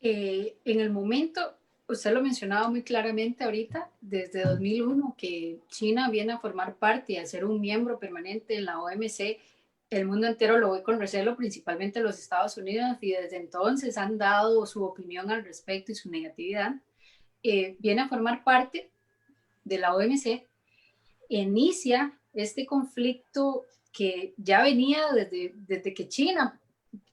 en el momento, usted lo mencionaba muy claramente ahorita, desde 2001, que China viene a formar parte y a ser un miembro permanente en la OMC, el mundo entero lo ve con recelo, principalmente los Estados Unidos, y desde entonces han dado su opinión al respecto y su negatividad. Viene a formar parte de la OMC, inicia este conflicto que ya venía desde que China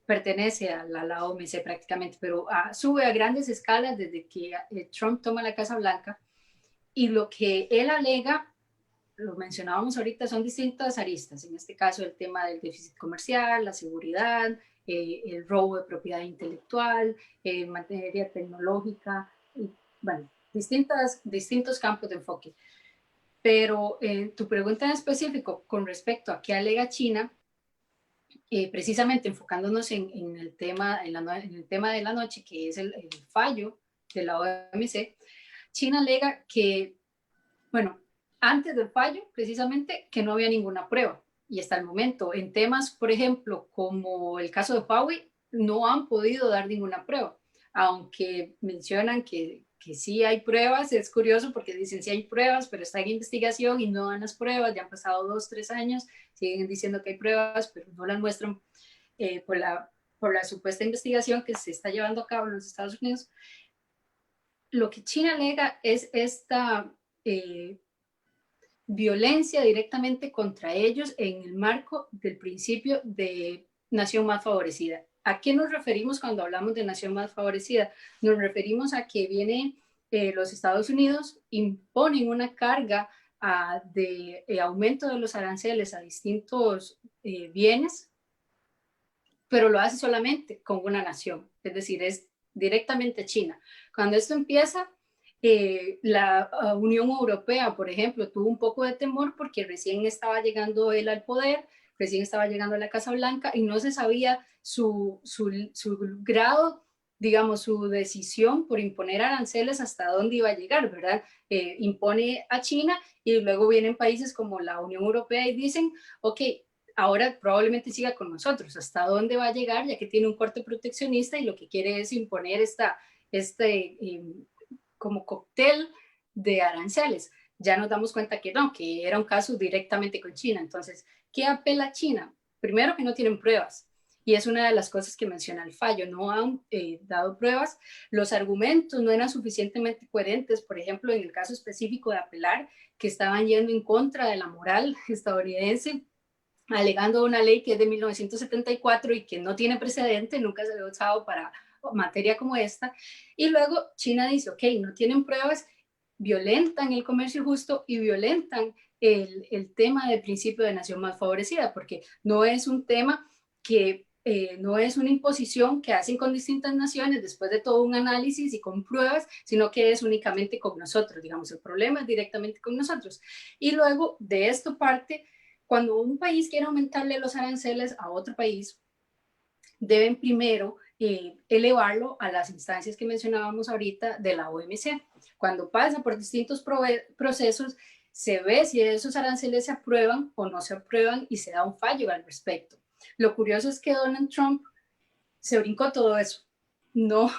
pertenece a la OMC prácticamente, pero sube a grandes escalas desde que Trump toma la Casa Blanca y lo que él alega, lo mencionábamos ahorita, son distintas aristas, en este caso el tema del déficit comercial, la seguridad, el robo de propiedad intelectual, en materia tecnológica, y, bueno, distintos campos de enfoque. Pero tu pregunta en específico con respecto a qué alega China, precisamente enfocándonos en el tema de la noche, que es el fallo de la OMC, China alega que, bueno, antes del fallo, precisamente, que no había ninguna prueba. Y hasta el momento, en temas, por ejemplo, como el caso de Huawei, no han podido dar ninguna prueba. Aunque mencionan que sí hay pruebas, es curioso porque dicen sí hay pruebas, pero está en investigación y no dan las pruebas. Ya han pasado 2, 3 años, siguen diciendo que hay pruebas, pero no las muestran por la supuesta investigación que se está llevando a cabo en los Estados Unidos. Lo que China alega es esta violencia directamente contra ellos en el marco del principio de nación más favorecida. ¿A qué nos referimos cuando hablamos de nación más favorecida? Nos referimos a que viene los Estados Unidos, imponen una carga de aumento de los aranceles a distintos bienes, pero lo hace solamente con una nación, es decir, es directamente China. Cuando esto empieza, la Unión Europea, por ejemplo, tuvo un poco de temor porque recién estaba llegando él al poder, recién estaba llegando a la Casa Blanca y no se sabía su grado, digamos, su decisión por imponer aranceles hasta dónde iba a llegar, ¿verdad? Impone a China y luego vienen países como la Unión Europea y dicen, ok, ahora probablemente siga con nosotros, hasta dónde va a llegar, ya que tiene un corte proteccionista y lo que quiere es imponer como cóctel de aranceles. Ya nos damos cuenta que no, que era un caso directamente con China. Entonces, ¿qué apela China? Primero, que no tienen pruebas. Y es una de las cosas que menciona el fallo. No han dado pruebas. Los argumentos no eran suficientemente coherentes. Por ejemplo, en el caso específico de apelar, que estaban yendo en contra de la moral estadounidense, alegando una ley que es de 1974 y que no tiene precedente, nunca se había usado para materia como esta. Y luego China dice, ok, no tienen pruebas, violentan el comercio justo y violentan el tema del principio de nación más favorecida, porque no es un tema que no es una imposición que hacen con distintas naciones después de todo un análisis y con pruebas, sino que es únicamente con nosotros, digamos, el problema es directamente con nosotros. Y luego de esto parte, cuando un país quiere aumentarle los aranceles a otro país, deben primero elevarlo a las instancias que mencionábamos ahorita de la OMC. Cuando pasa por distintos procesos, se ve si esos aranceles se aprueban o no se aprueban y se da un fallo al respecto. Lo curioso es que Donald Trump se brincó todo eso. No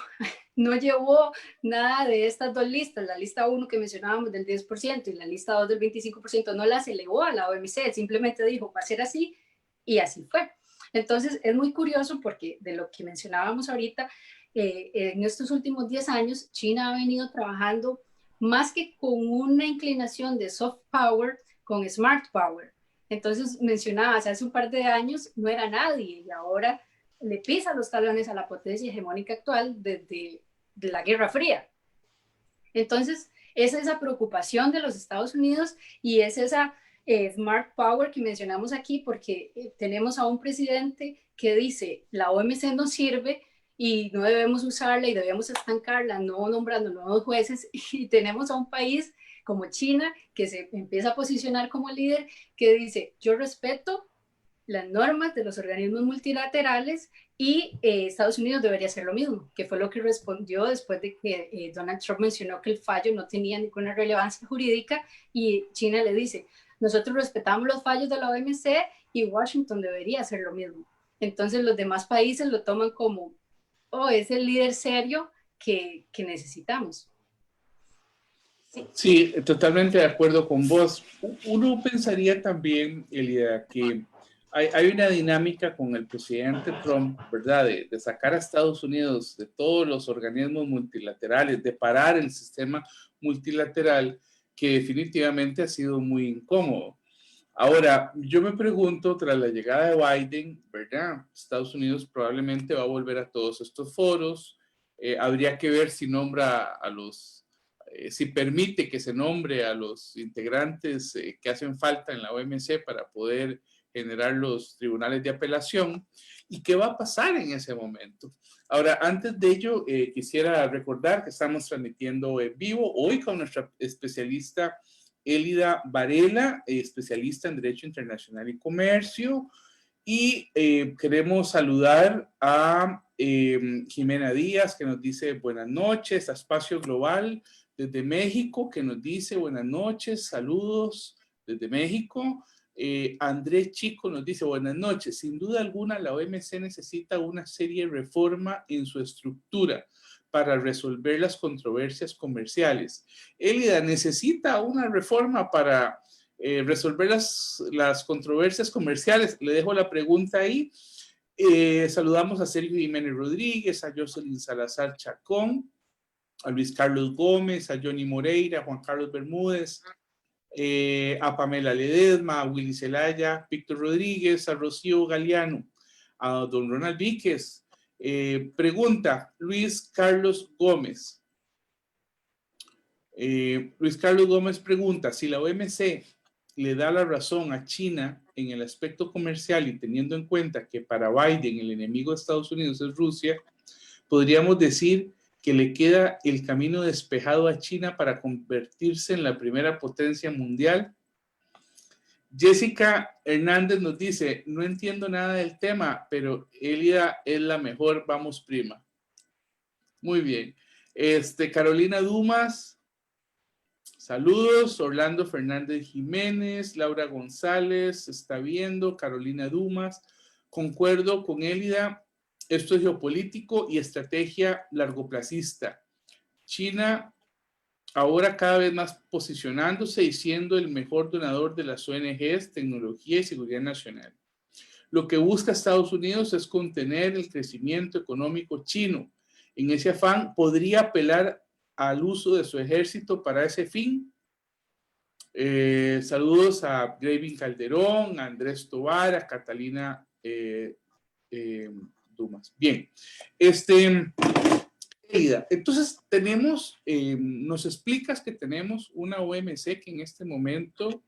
llevó nada de estas dos listas, la lista 1 que mencionábamos del 10% y la lista 2 del 25%, no las elevó a la OMC, simplemente dijo, va a ser así, y así fue. Entonces, es muy curioso porque de lo que mencionábamos ahorita, en estos últimos 10 años, China ha venido trabajando más que con una inclinación de soft power, con smart power. Entonces, mencionabas, hace un par de años no era nadie y ahora le pisa los talones a la potencia hegemónica actual desde la Guerra Fría. Entonces, es esa preocupación de los Estados Unidos y es esa smart power que mencionamos aquí, porque tenemos a un presidente que dice la OMC no sirve y no debemos usarla y debemos estancarla, no nombrando nuevos jueces, y tenemos a un país como China que se empieza a posicionar como líder, que dice yo respeto las normas de los organismos multilaterales y Estados Unidos debería hacer lo mismo, que fue lo que respondió después de que Donald Trump mencionó que el fallo no tenía ninguna relevancia jurídica y China le dice, nosotros respetamos los fallos de la OMC y Washington debería hacer lo mismo. Entonces los demás países lo toman como, oh, es el líder serio que necesitamos. Sí, totalmente de acuerdo con vos. Uno pensaría también, Elida, que hay una dinámica con el presidente Trump, ¿verdad? De sacar a Estados Unidos de todos los organismos multilaterales, de parar el sistema multilateral, que definitivamente ha sido muy incómodo. Ahora, yo me pregunto, tras la llegada de Biden, ¿verdad? Estados Unidos probablemente va a volver a todos estos foros. Habría que ver si nombra a los, si permite que se nombre a los integrantes que hacen falta en la OMC para poder generar los tribunales de apelación y qué va a pasar en ese momento. Ahora, antes de ello, quisiera recordar que estamos transmitiendo en vivo hoy con nuestra especialista Elida Varela, especialista en Derecho Internacional y Comercio, y queremos saludar a Jimena Díaz, que nos dice buenas noches, a Espacio Global desde México, que nos dice buenas noches, saludos desde México. Andrés Chico nos dice buenas noches, sin duda alguna la OMC necesita una seria reforma en su estructura para resolver las controversias comerciales. Elida, ¿necesita una reforma para resolver las controversias comerciales? Le dejo la pregunta ahí. Saludamos a Sergio Jiménez Rodríguez, a Jocelyn Salazar Chacón, a Luis Carlos Gómez, a Johnny Moreira, a Juan Carlos Bermúdez, a Pamela Ledesma, a Willy Zelaya, Víctor Rodríguez, a Rocío Galeano, a don Ronald Víquez. Pregunta Luis Carlos Gómez. Luis Carlos Gómez pregunta, si la OMC le da la razón a China en el aspecto comercial y teniendo en cuenta que para Biden el enemigo de Estados Unidos es Rusia, podríamos decir que le queda el camino despejado a China para convertirse en la primera potencia mundial. Jessica Hernández nos dice, no entiendo nada del tema, pero Elida es la mejor, vamos prima. Muy bien. Carolina Dumas, saludos. Orlando Fernández Jiménez, Laura González, está viendo, Carolina Dumas. Concuerdo con Elida. Esto es geopolítico y estrategia largoplacista. China ahora cada vez más posicionándose y siendo el mejor donador de las ONGs, tecnología y seguridad nacional. Lo que busca Estados Unidos es contener el crecimiento económico chino. En ese afán, ¿podría apelar al uso de su ejército para ese fin? Saludos a Gravin Calderón, a Andrés Tovar, a Catalina Dumas. Bien, entonces tenemos, nos explicas que tenemos una OMC que en este momento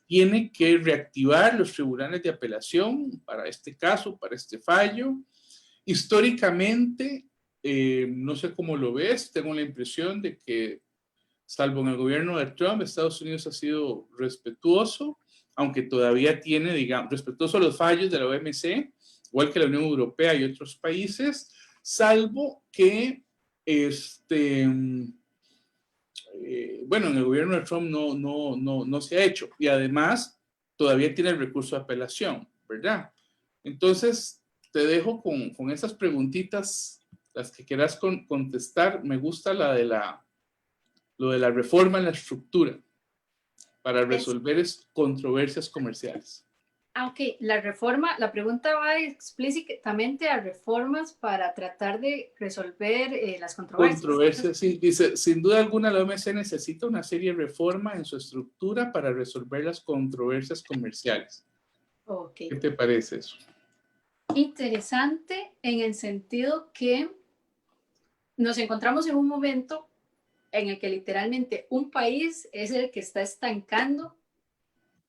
tiene que reactivar los tribunales de apelación para este caso, para este fallo. Históricamente, no sé cómo lo ves, tengo la impresión de que, salvo en el gobierno de Trump, Estados Unidos ha sido respetuoso, aunque todavía tiene, digamos, respetuoso a los fallos de la OMC, igual que la Unión Europea y otros países, salvo que, bueno, en el gobierno de Trump no se ha hecho. Y además, todavía tiene el recurso de apelación, ¿verdad? Entonces, te dejo con esas preguntitas, las que quieras contestar. Me gusta lo de la reforma en la estructura para resolver controversias comerciales. Aunque la reforma, la pregunta va explícitamente a reformas para tratar de resolver las controversias. Controversias, sí. Dice, sin duda alguna la OMC necesita una serie de reformas en su estructura para resolver las controversias comerciales. Okay. ¿Qué te parece eso? Interesante en el sentido que nos encontramos en un momento en el que literalmente un país es el que está estancando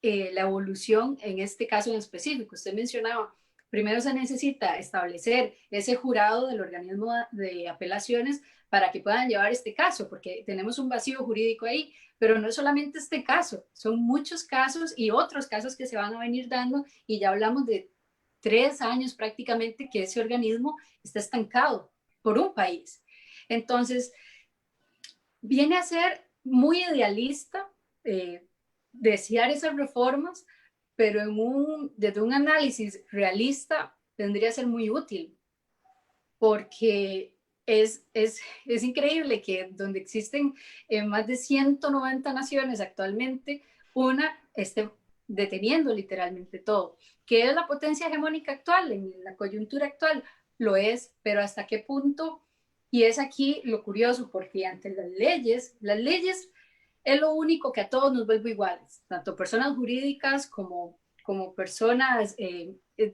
la evolución en este caso en específico. Usted mencionaba, primero se necesita establecer ese jurado del organismo de apelaciones para que puedan llevar este caso, porque tenemos un vacío jurídico ahí, pero no es solamente este caso, son muchos casos y otros casos que se van a venir dando, y ya hablamos de 3 años prácticamente que ese organismo está estancado por un país. Entonces, viene a ser muy idealista desear esas reformas, pero desde un análisis realista tendría que ser muy útil, porque es increíble que donde existen más de 190 naciones actualmente, una esté deteniendo literalmente todo. ¿Qué es la potencia hegemónica actual? En la coyuntura actual lo es, pero ¿hasta qué punto? Y es aquí lo curioso, porque ante las leyes es lo único que a todos nos vuelve iguales, tanto personas jurídicas como personas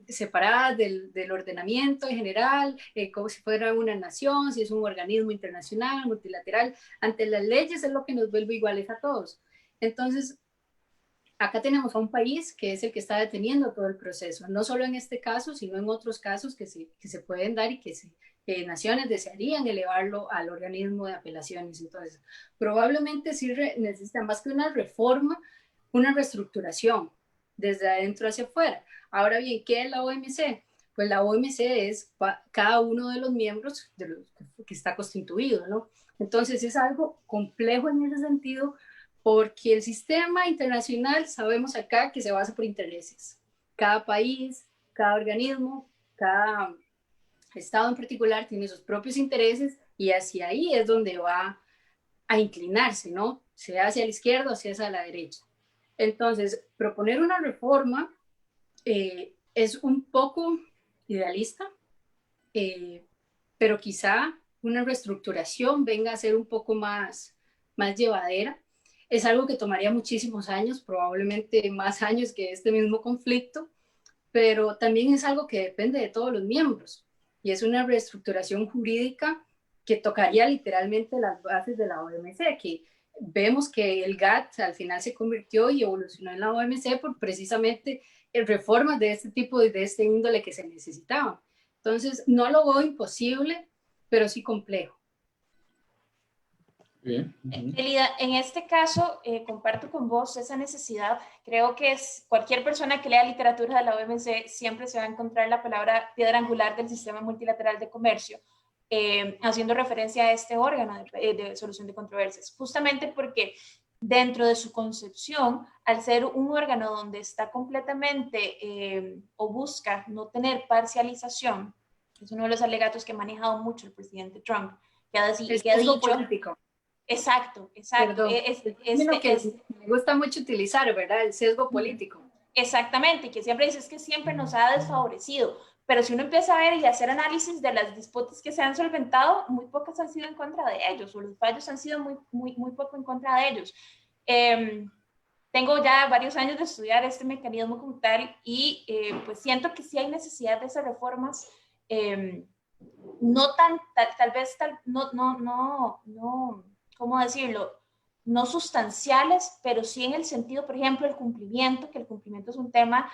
separadas del ordenamiento en general, como si fuera una nación, si es un organismo internacional, multilateral. Ante las leyes es lo que nos vuelve iguales a todos. Entonces, acá tenemos a un país que es el que está deteniendo todo el proceso, no solo en este caso, sino en otros casos que se pueden dar y que naciones desearían elevarlo al organismo de apelaciones. Entonces, probablemente sí necesita más que una reforma, una reestructuración desde adentro hacia afuera. Ahora bien, ¿qué es la OMC? Pues la OMC es cada uno de los miembros de los que está constituido, ¿no? Entonces es algo complejo en ese sentido, porque el sistema internacional sabemos acá que se basa por intereses. Cada país, cada organismo, cada estado en particular tiene sus propios intereses y hacia ahí es donde va a inclinarse, ¿no? Sea hacia la izquierda o sea hacia la derecha. Entonces, proponer una reforma es un poco idealista, pero quizá una reestructuración venga a ser un poco más llevadera. Es algo que tomaría muchísimos años, probablemente más años que este mismo conflicto, pero también es algo que depende de todos los miembros y es una reestructuración jurídica que tocaría literalmente las bases de la OMC, que vemos que el GATT al final se convirtió y evolucionó en la OMC por precisamente reformas de este tipo y de este índole que se necesitaban. Entonces, no lo veo imposible, pero sí complejo. Bien. Elida, en este caso, comparto con vos esa necesidad. Creo que cualquier persona que lea literatura de la OMC siempre se va a encontrar la palabra piedra angular del sistema multilateral de comercio, haciendo referencia a este órgano de solución de controversias, justamente porque dentro de su concepción, al ser un órgano donde está completamente o busca no tener parcialización, es uno de los alegatos que ha manejado mucho el presidente Trump, que ha dicho... político. Exacto. Perdón, es lo que me gusta mucho utilizar, ¿verdad? El sesgo político. Exactamente, que siempre dices que siempre nos ha desfavorecido, pero si uno empieza a ver y hacer análisis de las disputas que se han solventado, muy pocas han sido en contra de ellos, o los fallos han sido muy poco en contra de ellos. Tengo ya varios años de estudiar este mecanismo como tal y pues siento que sí hay necesidad de esas reformas, no tan, tal vez, no, ¿cómo decirlo? No sustanciales, pero sí en el sentido, por ejemplo, el cumplimiento, que el cumplimiento es un tema,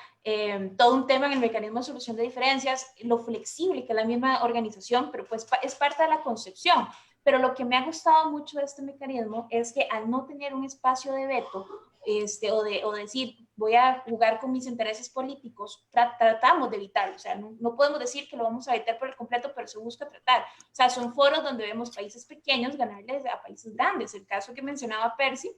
todo un tema en el mecanismo de solución de diferencias, lo flexible que es la misma organización, pero pues es parte de la concepción. Pero lo que me ha gustado mucho de este mecanismo es que al no tener un espacio de veto, o decir, voy a jugar con mis intereses políticos, tratamos de evitarlo. O sea, no podemos decir que lo vamos a evitar por el completo, pero se busca tratar. O sea, son foros donde vemos países pequeños ganarles a países grandes. El caso que mencionaba Percy,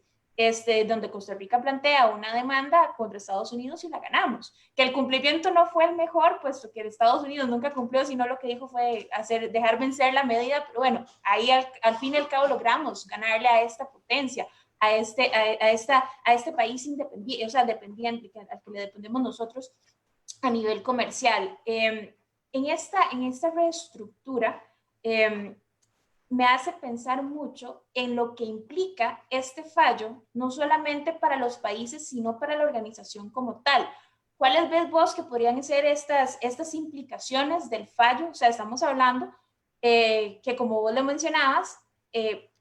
donde Costa Rica plantea una demanda contra Estados Unidos y la ganamos. Que el cumplimiento no fue el mejor, puesto que Estados Unidos nunca cumplió, sino lo que dijo fue dejar vencer la medida, pero bueno, ahí al fin y al cabo logramos ganarle a esta potencia, a este país independiente, o sea, dependiente, al que le dependemos nosotros a nivel comercial. En esta reestructura, me hace pensar mucho en lo que implica este fallo, no solamente para los países, sino para la organización como tal. ¿Cuáles ves vos que podrían ser estas implicaciones del fallo? O sea, estamos hablando que, como vos le mencionabas,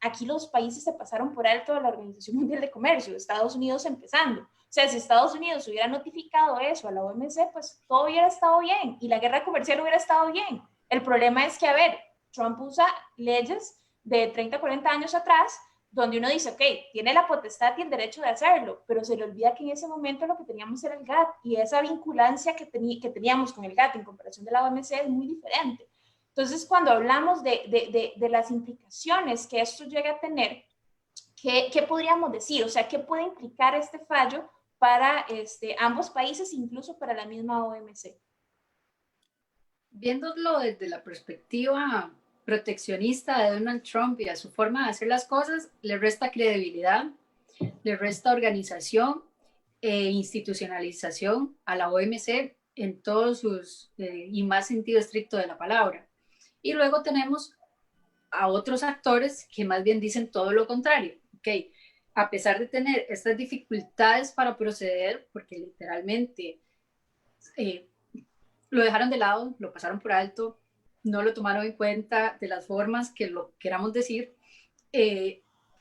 aquí los países se pasaron por alto a la Organización Mundial de Comercio, Estados Unidos empezando. O sea, si Estados Unidos hubiera notificado eso a la OMC, pues todo hubiera estado bien y la guerra comercial hubiera estado bien. El problema es que, a ver, Trump usa leyes de 30, 40 años atrás, donde uno dice, ok, tiene la potestad y el derecho de hacerlo, pero se le olvida que en ese momento lo que teníamos era el GATT y esa vinculancia que teníamos con el GATT en comparación de la OMC es muy diferente. Entonces, cuando hablamos de las implicaciones que esto llega a tener, ¿qué podríamos decir? O sea, ¿qué puede implicar este fallo para ambos países, incluso para la misma OMC? Viéndolo desde la perspectiva proteccionista de Donald Trump y a su forma de hacer las cosas, le resta credibilidad, le resta organización e institucionalización a la OMC en todos sus, y más sentido estricto de la palabra. Y luego tenemos a otros actores que más bien dicen todo lo contrario. Okay, a pesar de tener estas dificultades para proceder, porque literalmente lo dejaron de lado, lo pasaron por alto, no lo tomaron en cuenta de las formas que lo queramos decir,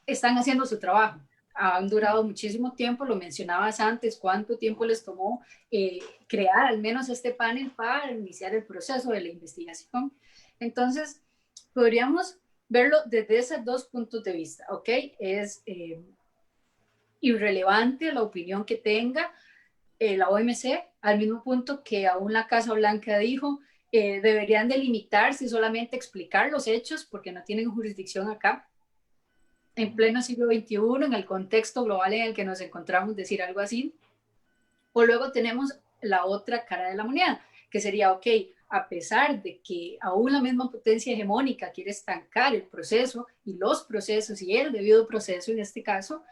están haciendo su trabajo. han durado muchísimo tiempo, lo mencionabas antes, cuánto tiempo les tomó crear al menos este panel para iniciar el proceso de la investigación. Entonces, podríamos verlo desde esos dos puntos de vista, ¿ok? Es irrelevante la opinión que tenga la OMC, al mismo punto que aún la Casa Blanca dijo, deberían delimitarse y solamente explicar los hechos porque no tienen jurisdicción acá. En pleno siglo XXI, en el contexto global en el que nos encontramos, decir algo así. O luego tenemos la otra cara de la moneda, que sería, ok, a pesar de que aún la misma potencia hegemónica quiere estancar el proceso y los procesos y el debido proceso en este caso,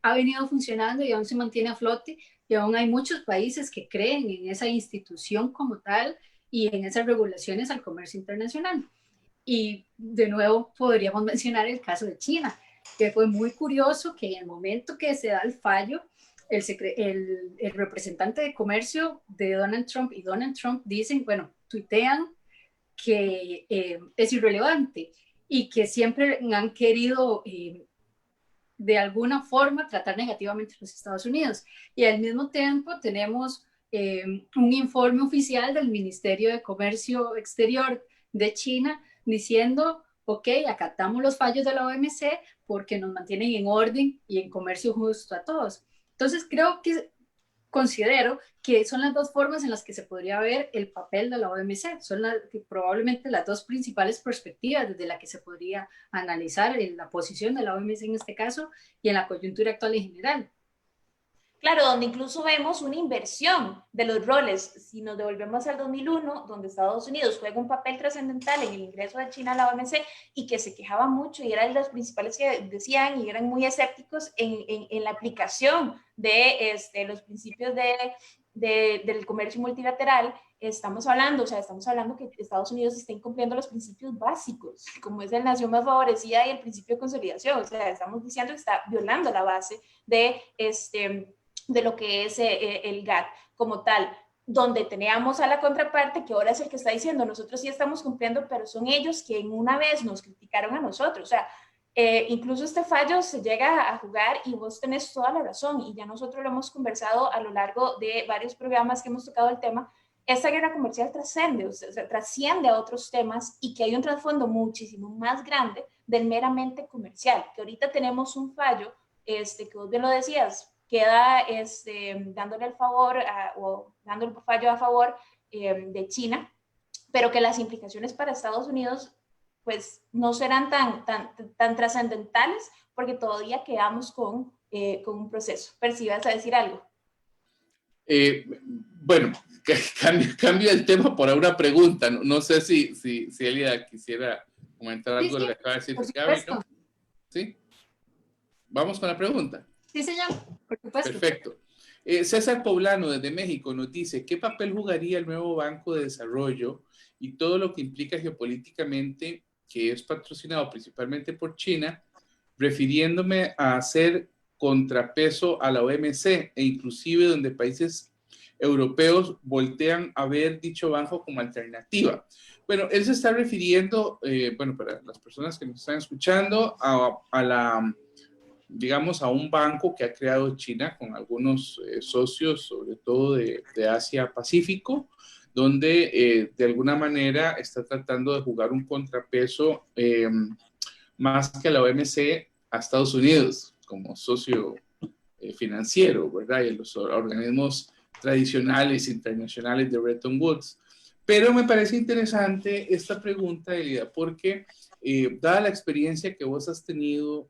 ha venido funcionando y aún se mantiene a flote y aún hay muchos países que creen en esa institución como tal y en esas regulaciones al comercio internacional. Y de nuevo podríamos mencionar el caso de China, que fue muy curioso que en el momento que se da el fallo, el representante de comercio de Donald Trump y Donald Trump dicen, bueno, tuitean que es irrelevante y que siempre han querido de alguna forma tratar negativamente a los Estados Unidos. Y al mismo tiempo tenemos un informe oficial del Ministerio de Comercio Exterior de China diciendo, ok, acatamos los fallos de la OMC porque nos mantienen en orden y en comercio justo a todos. Entonces considero que son las dos formas en las que se podría ver el papel de la OMC. Son probablemente las dos principales perspectivas desde las que se podría analizar la posición de la OMC en este caso y en la coyuntura actual en general. Claro, donde incluso vemos una inversión de los roles. Si nos devolvemos al 2001, donde Estados Unidos juega un papel trascendental en el ingreso de China a la OMC y que se quejaba mucho y eran los principales que decían y eran muy escépticos en la aplicación de los principios del comercio multilateral, estamos hablando que Estados Unidos está incumpliendo los principios básicos, como es la nación más favorecida y el principio de consolidación. O sea, estamos diciendo que está violando la base de lo que es el GATT como tal, donde teníamos a la contraparte que ahora es el que está diciendo, nosotros sí estamos cumpliendo, pero son ellos quienes una vez nos criticaron a nosotros. O sea, incluso este fallo se llega a jugar y vos tenés toda la razón y ya nosotros lo hemos conversado a lo largo de varios programas que hemos tocado el tema. Esta guerra comercial trasciende, o sea, trasciende a otros temas y que hay un trasfondo muchísimo más grande del meramente comercial, que ahorita tenemos un fallo, que vos bien lo decías, queda dándole el favor o dándole el fallo a favor de China, pero que las implicaciones para Estados Unidos pues no serán tan trascendentales porque todavía quedamos con un proceso. ¿Percibas a decir algo? Bueno, cambio el tema por una pregunta. No sé si Elia quisiera comentar algo de lo que acaba de decir Gaby, ¿no? ¿Sí? Vamos con la pregunta. Sí, señor, por supuesto. Perfecto. César Poblano desde México nos dice, ¿qué papel jugaría el nuevo Banco de Desarrollo y todo lo que implica geopolíticamente, que es patrocinado principalmente por China, refiriéndome a hacer contrapeso a la OMC e inclusive donde países europeos voltean a ver dicho banco como alternativa? Bueno, él se está refiriendo, bueno, para las personas que nos están escuchando, digamos, a un banco que ha creado China con algunos socios, sobre todo de Asia-Pacífico, donde de alguna manera está tratando de jugar un contrapeso más que a la OMC a Estados Unidos como socio financiero, ¿verdad? Y los organismos tradicionales internacionales de Bretton Woods. Pero me parece interesante esta pregunta, Elia, porque dada la experiencia que vos has tenido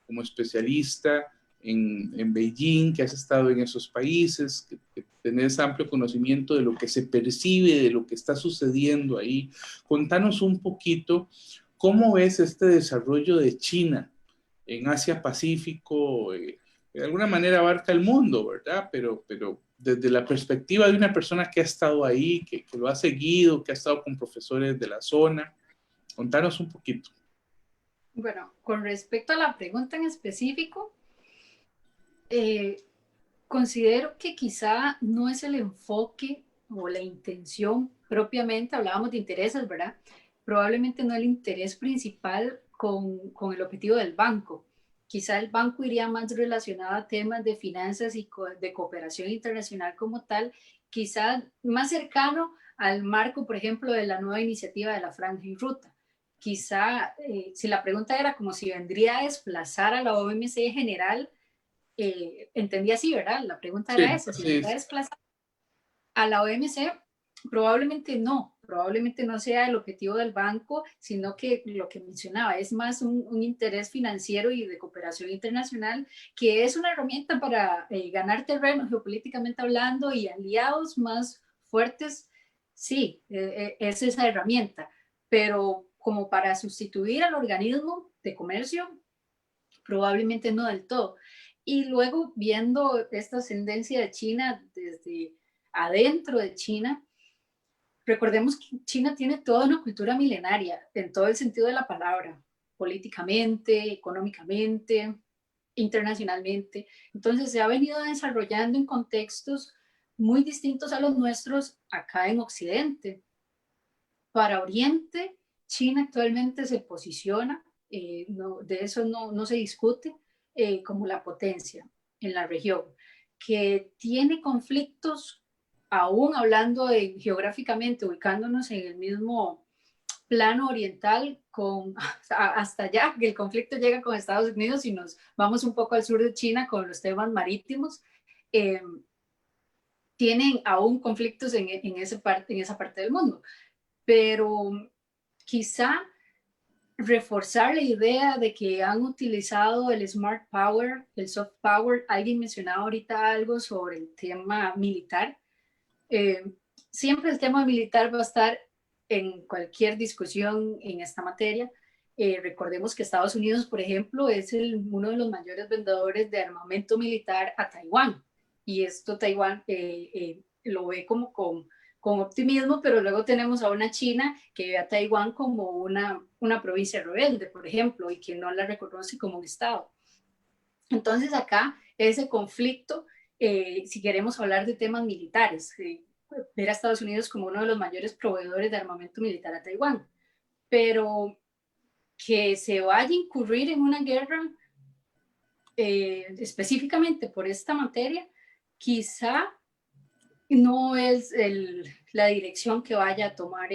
como especialista en Beijing, que has estado en esos países, que tenés amplio conocimiento de lo que se percibe, de lo que está sucediendo ahí, contanos un poquito cómo ves este desarrollo de China en Asia-Pacífico. De alguna manera abarca el mundo, ¿verdad? Pero desde la perspectiva de una persona que ha estado ahí, que lo ha seguido, que ha estado con profesores de la zona, contanos un poquito. Bueno, con respecto a la pregunta en específico, considero que quizá no es el enfoque o la intención propiamente, hablábamos de intereses, ¿verdad? Probablemente no el interés principal con el objetivo del banco, quizá el banco iría más relacionado a temas de finanzas y de cooperación internacional como tal, quizá más cercano al marco, por ejemplo, de la nueva iniciativa de la Franja y Ruta. Quizá, si la pregunta era como si vendría a desplazar a la OMC en general, entendí así, ¿verdad? La pregunta era Sí, esa, si sí. vendría a desplazar a la OMC, probablemente no sea el objetivo del banco, sino que lo que mencionaba es más un interés financiero y de cooperación internacional, que es una herramienta para ganar terreno geopolíticamente hablando y aliados más fuertes, sí, es esa herramienta, pero como para sustituir al organismo de comercio, probablemente no del todo. Y luego viendo esta ascendencia de China desde adentro de China, recordemos que China tiene toda una cultura milenaria, en todo el sentido de la palabra, políticamente, económicamente, internacionalmente. Entonces se ha venido desarrollando en contextos muy distintos a los nuestros acá en Occidente. Para Oriente, China actualmente se posiciona, de eso no se discute, como la potencia en la región, que tiene conflictos, aún hablando geográficamente, ubicándonos en el mismo plano oriental, hasta allá, que el conflicto llega con Estados Unidos y nos vamos un poco al sur de China con los temas marítimos. Eh, Tienen aún conflictos en esa parte del mundo, pero quizá reforzar la idea de que han utilizado el smart power, el soft power. Alguien mencionaba ahorita algo sobre el tema militar. Eh, Siempre el tema militar va a estar en cualquier discusión en esta materia. Recordemos que Estados Unidos, por ejemplo, es uno de los mayores vendedores de armamento militar a Taiwán. Y esto Taiwán lo ve como con optimismo, pero luego tenemos a una China que ve a Taiwán como una provincia rebelde, por ejemplo, y que no la reconoce como un Estado. Entonces acá ese conflicto, si queremos hablar de temas militares, ver a Estados Unidos como uno de los mayores proveedores de armamento militar a Taiwán, pero que se vaya a incurrir en una guerra específicamente por esta materia, quizá no es la dirección que vaya a tomar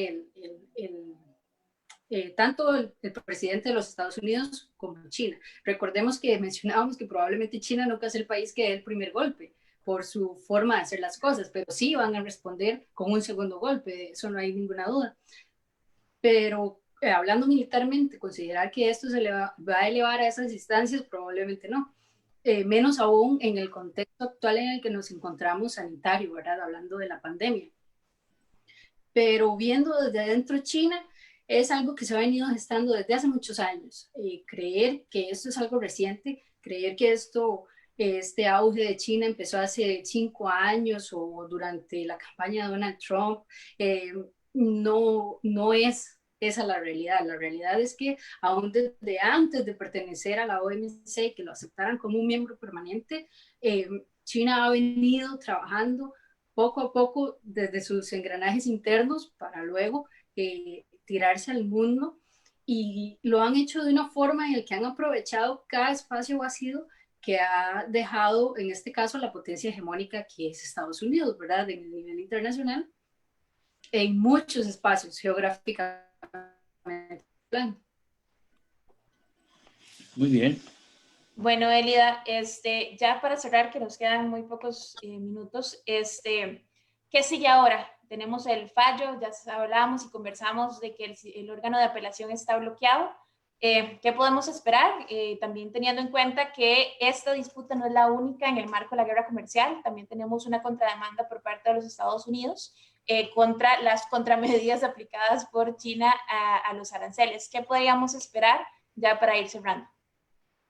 tanto el presidente de los Estados Unidos como China. Recordemos que mencionábamos que probablemente China nunca es el país que dé el primer golpe por su forma de hacer las cosas, pero sí van a responder con un segundo golpe, de eso no hay ninguna duda. Pero hablando militarmente, considerar que esto se le va a elevar a esas instancias, probablemente no. Menos aún en el contexto actual en el que nos encontramos sanitario, ¿verdad? Hablando de la pandemia. Pero viendo desde adentro China, es algo que se ha venido gestando desde hace muchos años. Creer que esto es algo reciente, creer que este auge de China empezó hace 5 años o durante la campaña de Donald Trump, no es esa la realidad. La realidad es que aún desde antes de pertenecer a la OMC, que lo aceptaran como un miembro permanente, China ha venido trabajando poco a poco desde sus engranajes internos para luego tirarse al mundo, y lo han hecho de una forma en la que han aprovechado cada espacio vacío que ha dejado, en este caso, la potencia hegemónica que es Estados Unidos, ¿verdad? En el nivel internacional, en muchos espacios geográficamente. Muy bien. Bueno, Elida, ya para cerrar, que nos quedan muy pocos minutos, ¿qué sigue ahora? Tenemos el fallo, ya hablábamos y conversamos de que el órgano de apelación está bloqueado. ¿Qué podemos esperar? También teniendo en cuenta que esta disputa no es la única en el marco de la guerra comercial, también tenemos una contrademanda por parte de los Estados Unidos contra las contramedidas aplicadas por China a los aranceles. ¿Qué podríamos esperar ya para ir cerrando?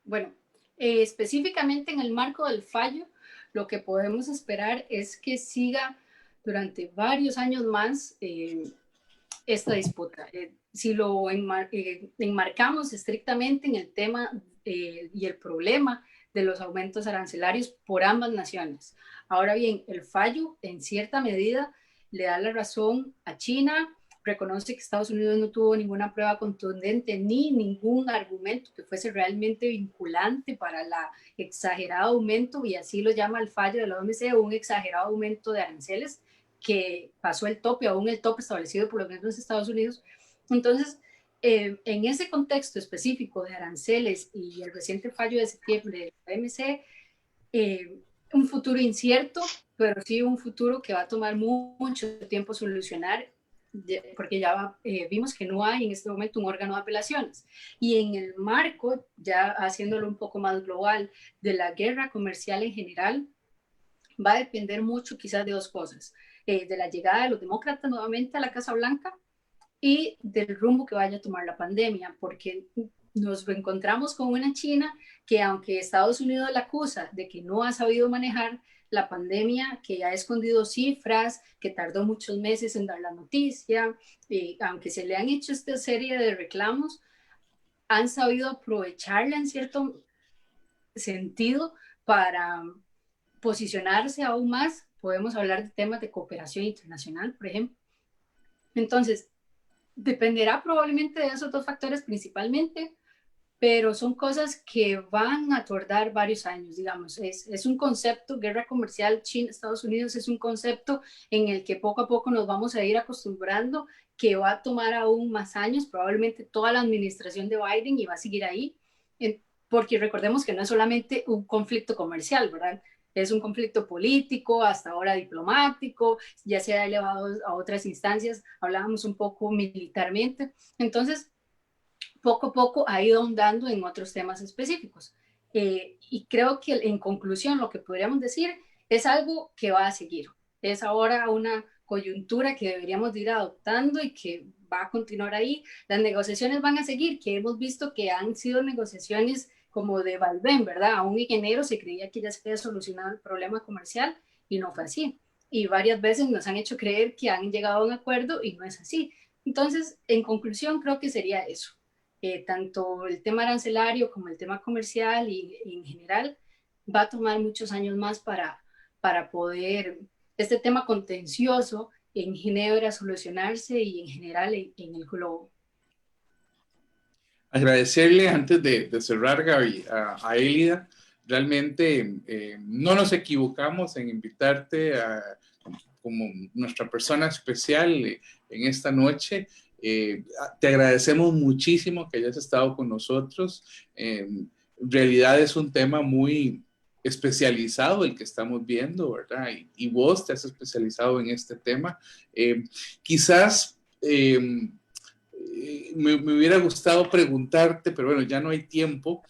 Bueno, específicamente en el marco del fallo, lo que podemos esperar es que siga durante varios años más esta disputa. Si lo enmarcamos estrictamente en el tema y el problema de los aumentos arancelarios por ambas naciones. Ahora bien, el fallo en cierta medida le da la razón a China, reconoce que Estados Unidos no tuvo ninguna prueba contundente ni ningún argumento que fuese realmente vinculante para el exagerado aumento, y así lo llama el fallo de la OMC, un exagerado aumento de aranceles que pasó el tope, aún el tope establecido por los mismos Estados Unidos. Entonces, en ese contexto específico de aranceles y el reciente fallo de septiembre de la OMC, un futuro incierto, pero sí un futuro que va a tomar mucho tiempo solucionar, porque ya vimos que no hay en este momento un órgano de apelaciones. Y en el marco, ya haciéndolo un poco más global, de la guerra comercial en general, va a depender mucho quizás de dos cosas, de la llegada de los demócratas nuevamente a la Casa Blanca y del rumbo que vaya a tomar la pandemia, porque nos encontramos con una China que, aunque Estados Unidos la acusa de que no ha sabido manejar la pandemia, que ha escondido cifras, que tardó muchos meses en dar la noticia, aunque se le han hecho esta serie de reclamos, han sabido aprovecharla en cierto sentido para posicionarse aún más. Podemos hablar de temas de cooperación internacional, por ejemplo. Entonces, dependerá probablemente de esos dos factores principalmente, pero son cosas que van a tardar varios años, digamos. Es un concepto, guerra comercial China-Estados Unidos es un concepto en el que poco a poco nos vamos a ir acostumbrando, que va a tomar aún más años, probablemente toda la administración de Biden, y va a seguir ahí, porque recordemos que no es solamente un conflicto comercial, ¿verdad? Es un conflicto político, hasta ahora diplomático, ya se ha elevado a otras instancias, hablábamos un poco militarmente. Entonces, poco a poco ha ido ahondando en otros temas específicos. Y creo que en conclusión lo que podríamos decir es algo que va a seguir. Es ahora una coyuntura que deberíamos de ir adoptando y que va a continuar ahí. Las negociaciones van a seguir, que hemos visto que han sido negociaciones como de vaivén, ¿verdad? Aún en enero se creía que ya se había solucionado el problema comercial y no fue así. Y varias veces nos han hecho creer que han llegado a un acuerdo y no es así. Entonces, en conclusión, creo que sería eso. Tanto el tema arancelario como el tema comercial y en general va a tomar muchos años más para poder este tema contencioso en Ginebra solucionarse y en general en el globo. Agradecerle antes de cerrar, Gaby, a Elida. Realmente no nos equivocamos en invitarte como nuestra persona especial en esta noche. Te agradecemos muchísimo que hayas estado con nosotros. En realidad es un tema muy especializado el que estamos viendo, ¿verdad? Y vos te has especializado en este tema. Quizás me hubiera gustado preguntarte, pero bueno, ya no hay tiempo,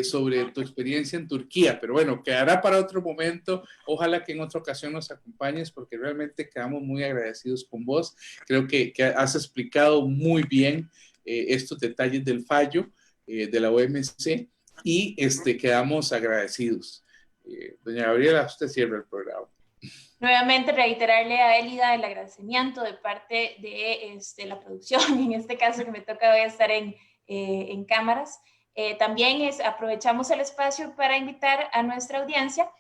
sobre tu experiencia en Turquía, pero bueno, quedará para otro momento. Ojalá que en otra ocasión nos acompañes, porque realmente quedamos muy agradecidos con vos. Creo que has explicado muy bien estos detalles del fallo de la OMC y quedamos agradecidos. Doña Gabriela, usted cierra el programa. Nuevamente reiterarle a Elida el agradecimiento de parte de la producción, en este caso que me toca hoy estar en cámaras. También aprovechamos el espacio para invitar a nuestra audiencia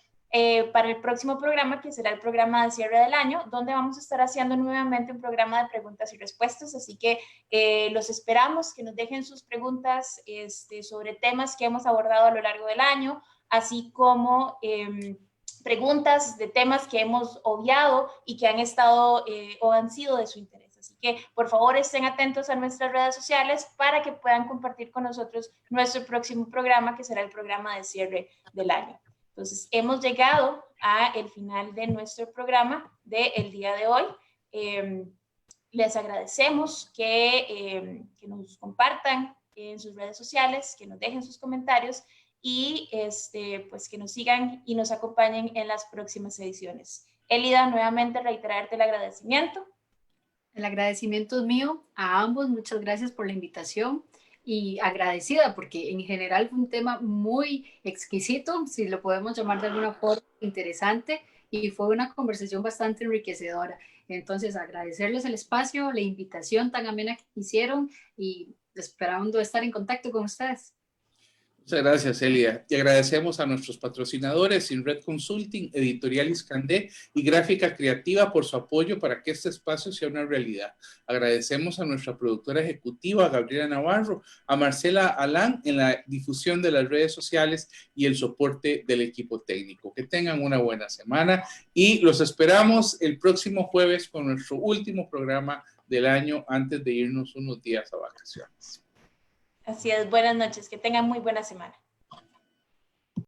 para el próximo programa, que será el programa de cierre del año, donde vamos a estar haciendo nuevamente un programa de preguntas y respuestas. Así que los esperamos, que nos dejen sus preguntas sobre temas que hemos abordado a lo largo del año, así como preguntas de temas que hemos obviado y que han estado o han sido de su interés. Así que, por favor, estén atentos a nuestras redes sociales para que puedan compartir con nosotros nuestro próximo programa, que será el programa de cierre del año. Entonces, hemos llegado al final de nuestro programa del día de hoy. Les agradecemos que nos compartan en sus redes sociales, que nos dejen sus comentarios y pues que nos sigan y nos acompañen en las próximas ediciones. Elida, nuevamente reiterarte el agradecimiento. El agradecimiento es mío a ambos, muchas gracias por la invitación y agradecida porque en general fue un tema muy exquisito, si lo podemos llamar de alguna forma, interesante, y fue una conversación bastante enriquecedora. Entonces, agradecerles el espacio, la invitación tan amena que hicieron y esperando estar en contacto con ustedes. Muchas gracias, Elia. Y agradecemos a nuestros patrocinadores, Inred Consulting, Editorial Iscandé y Gráfica Creativa por su apoyo para que este espacio sea una realidad. Agradecemos a nuestra productora ejecutiva, Gabriela Navarro, a Marcela Alán en la difusión de las redes sociales y el soporte del equipo técnico. Que tengan una buena semana y los esperamos el próximo jueves con nuestro último programa del año antes de irnos unos días a vacaciones. Así es, buenas noches, que tengan muy buena semana.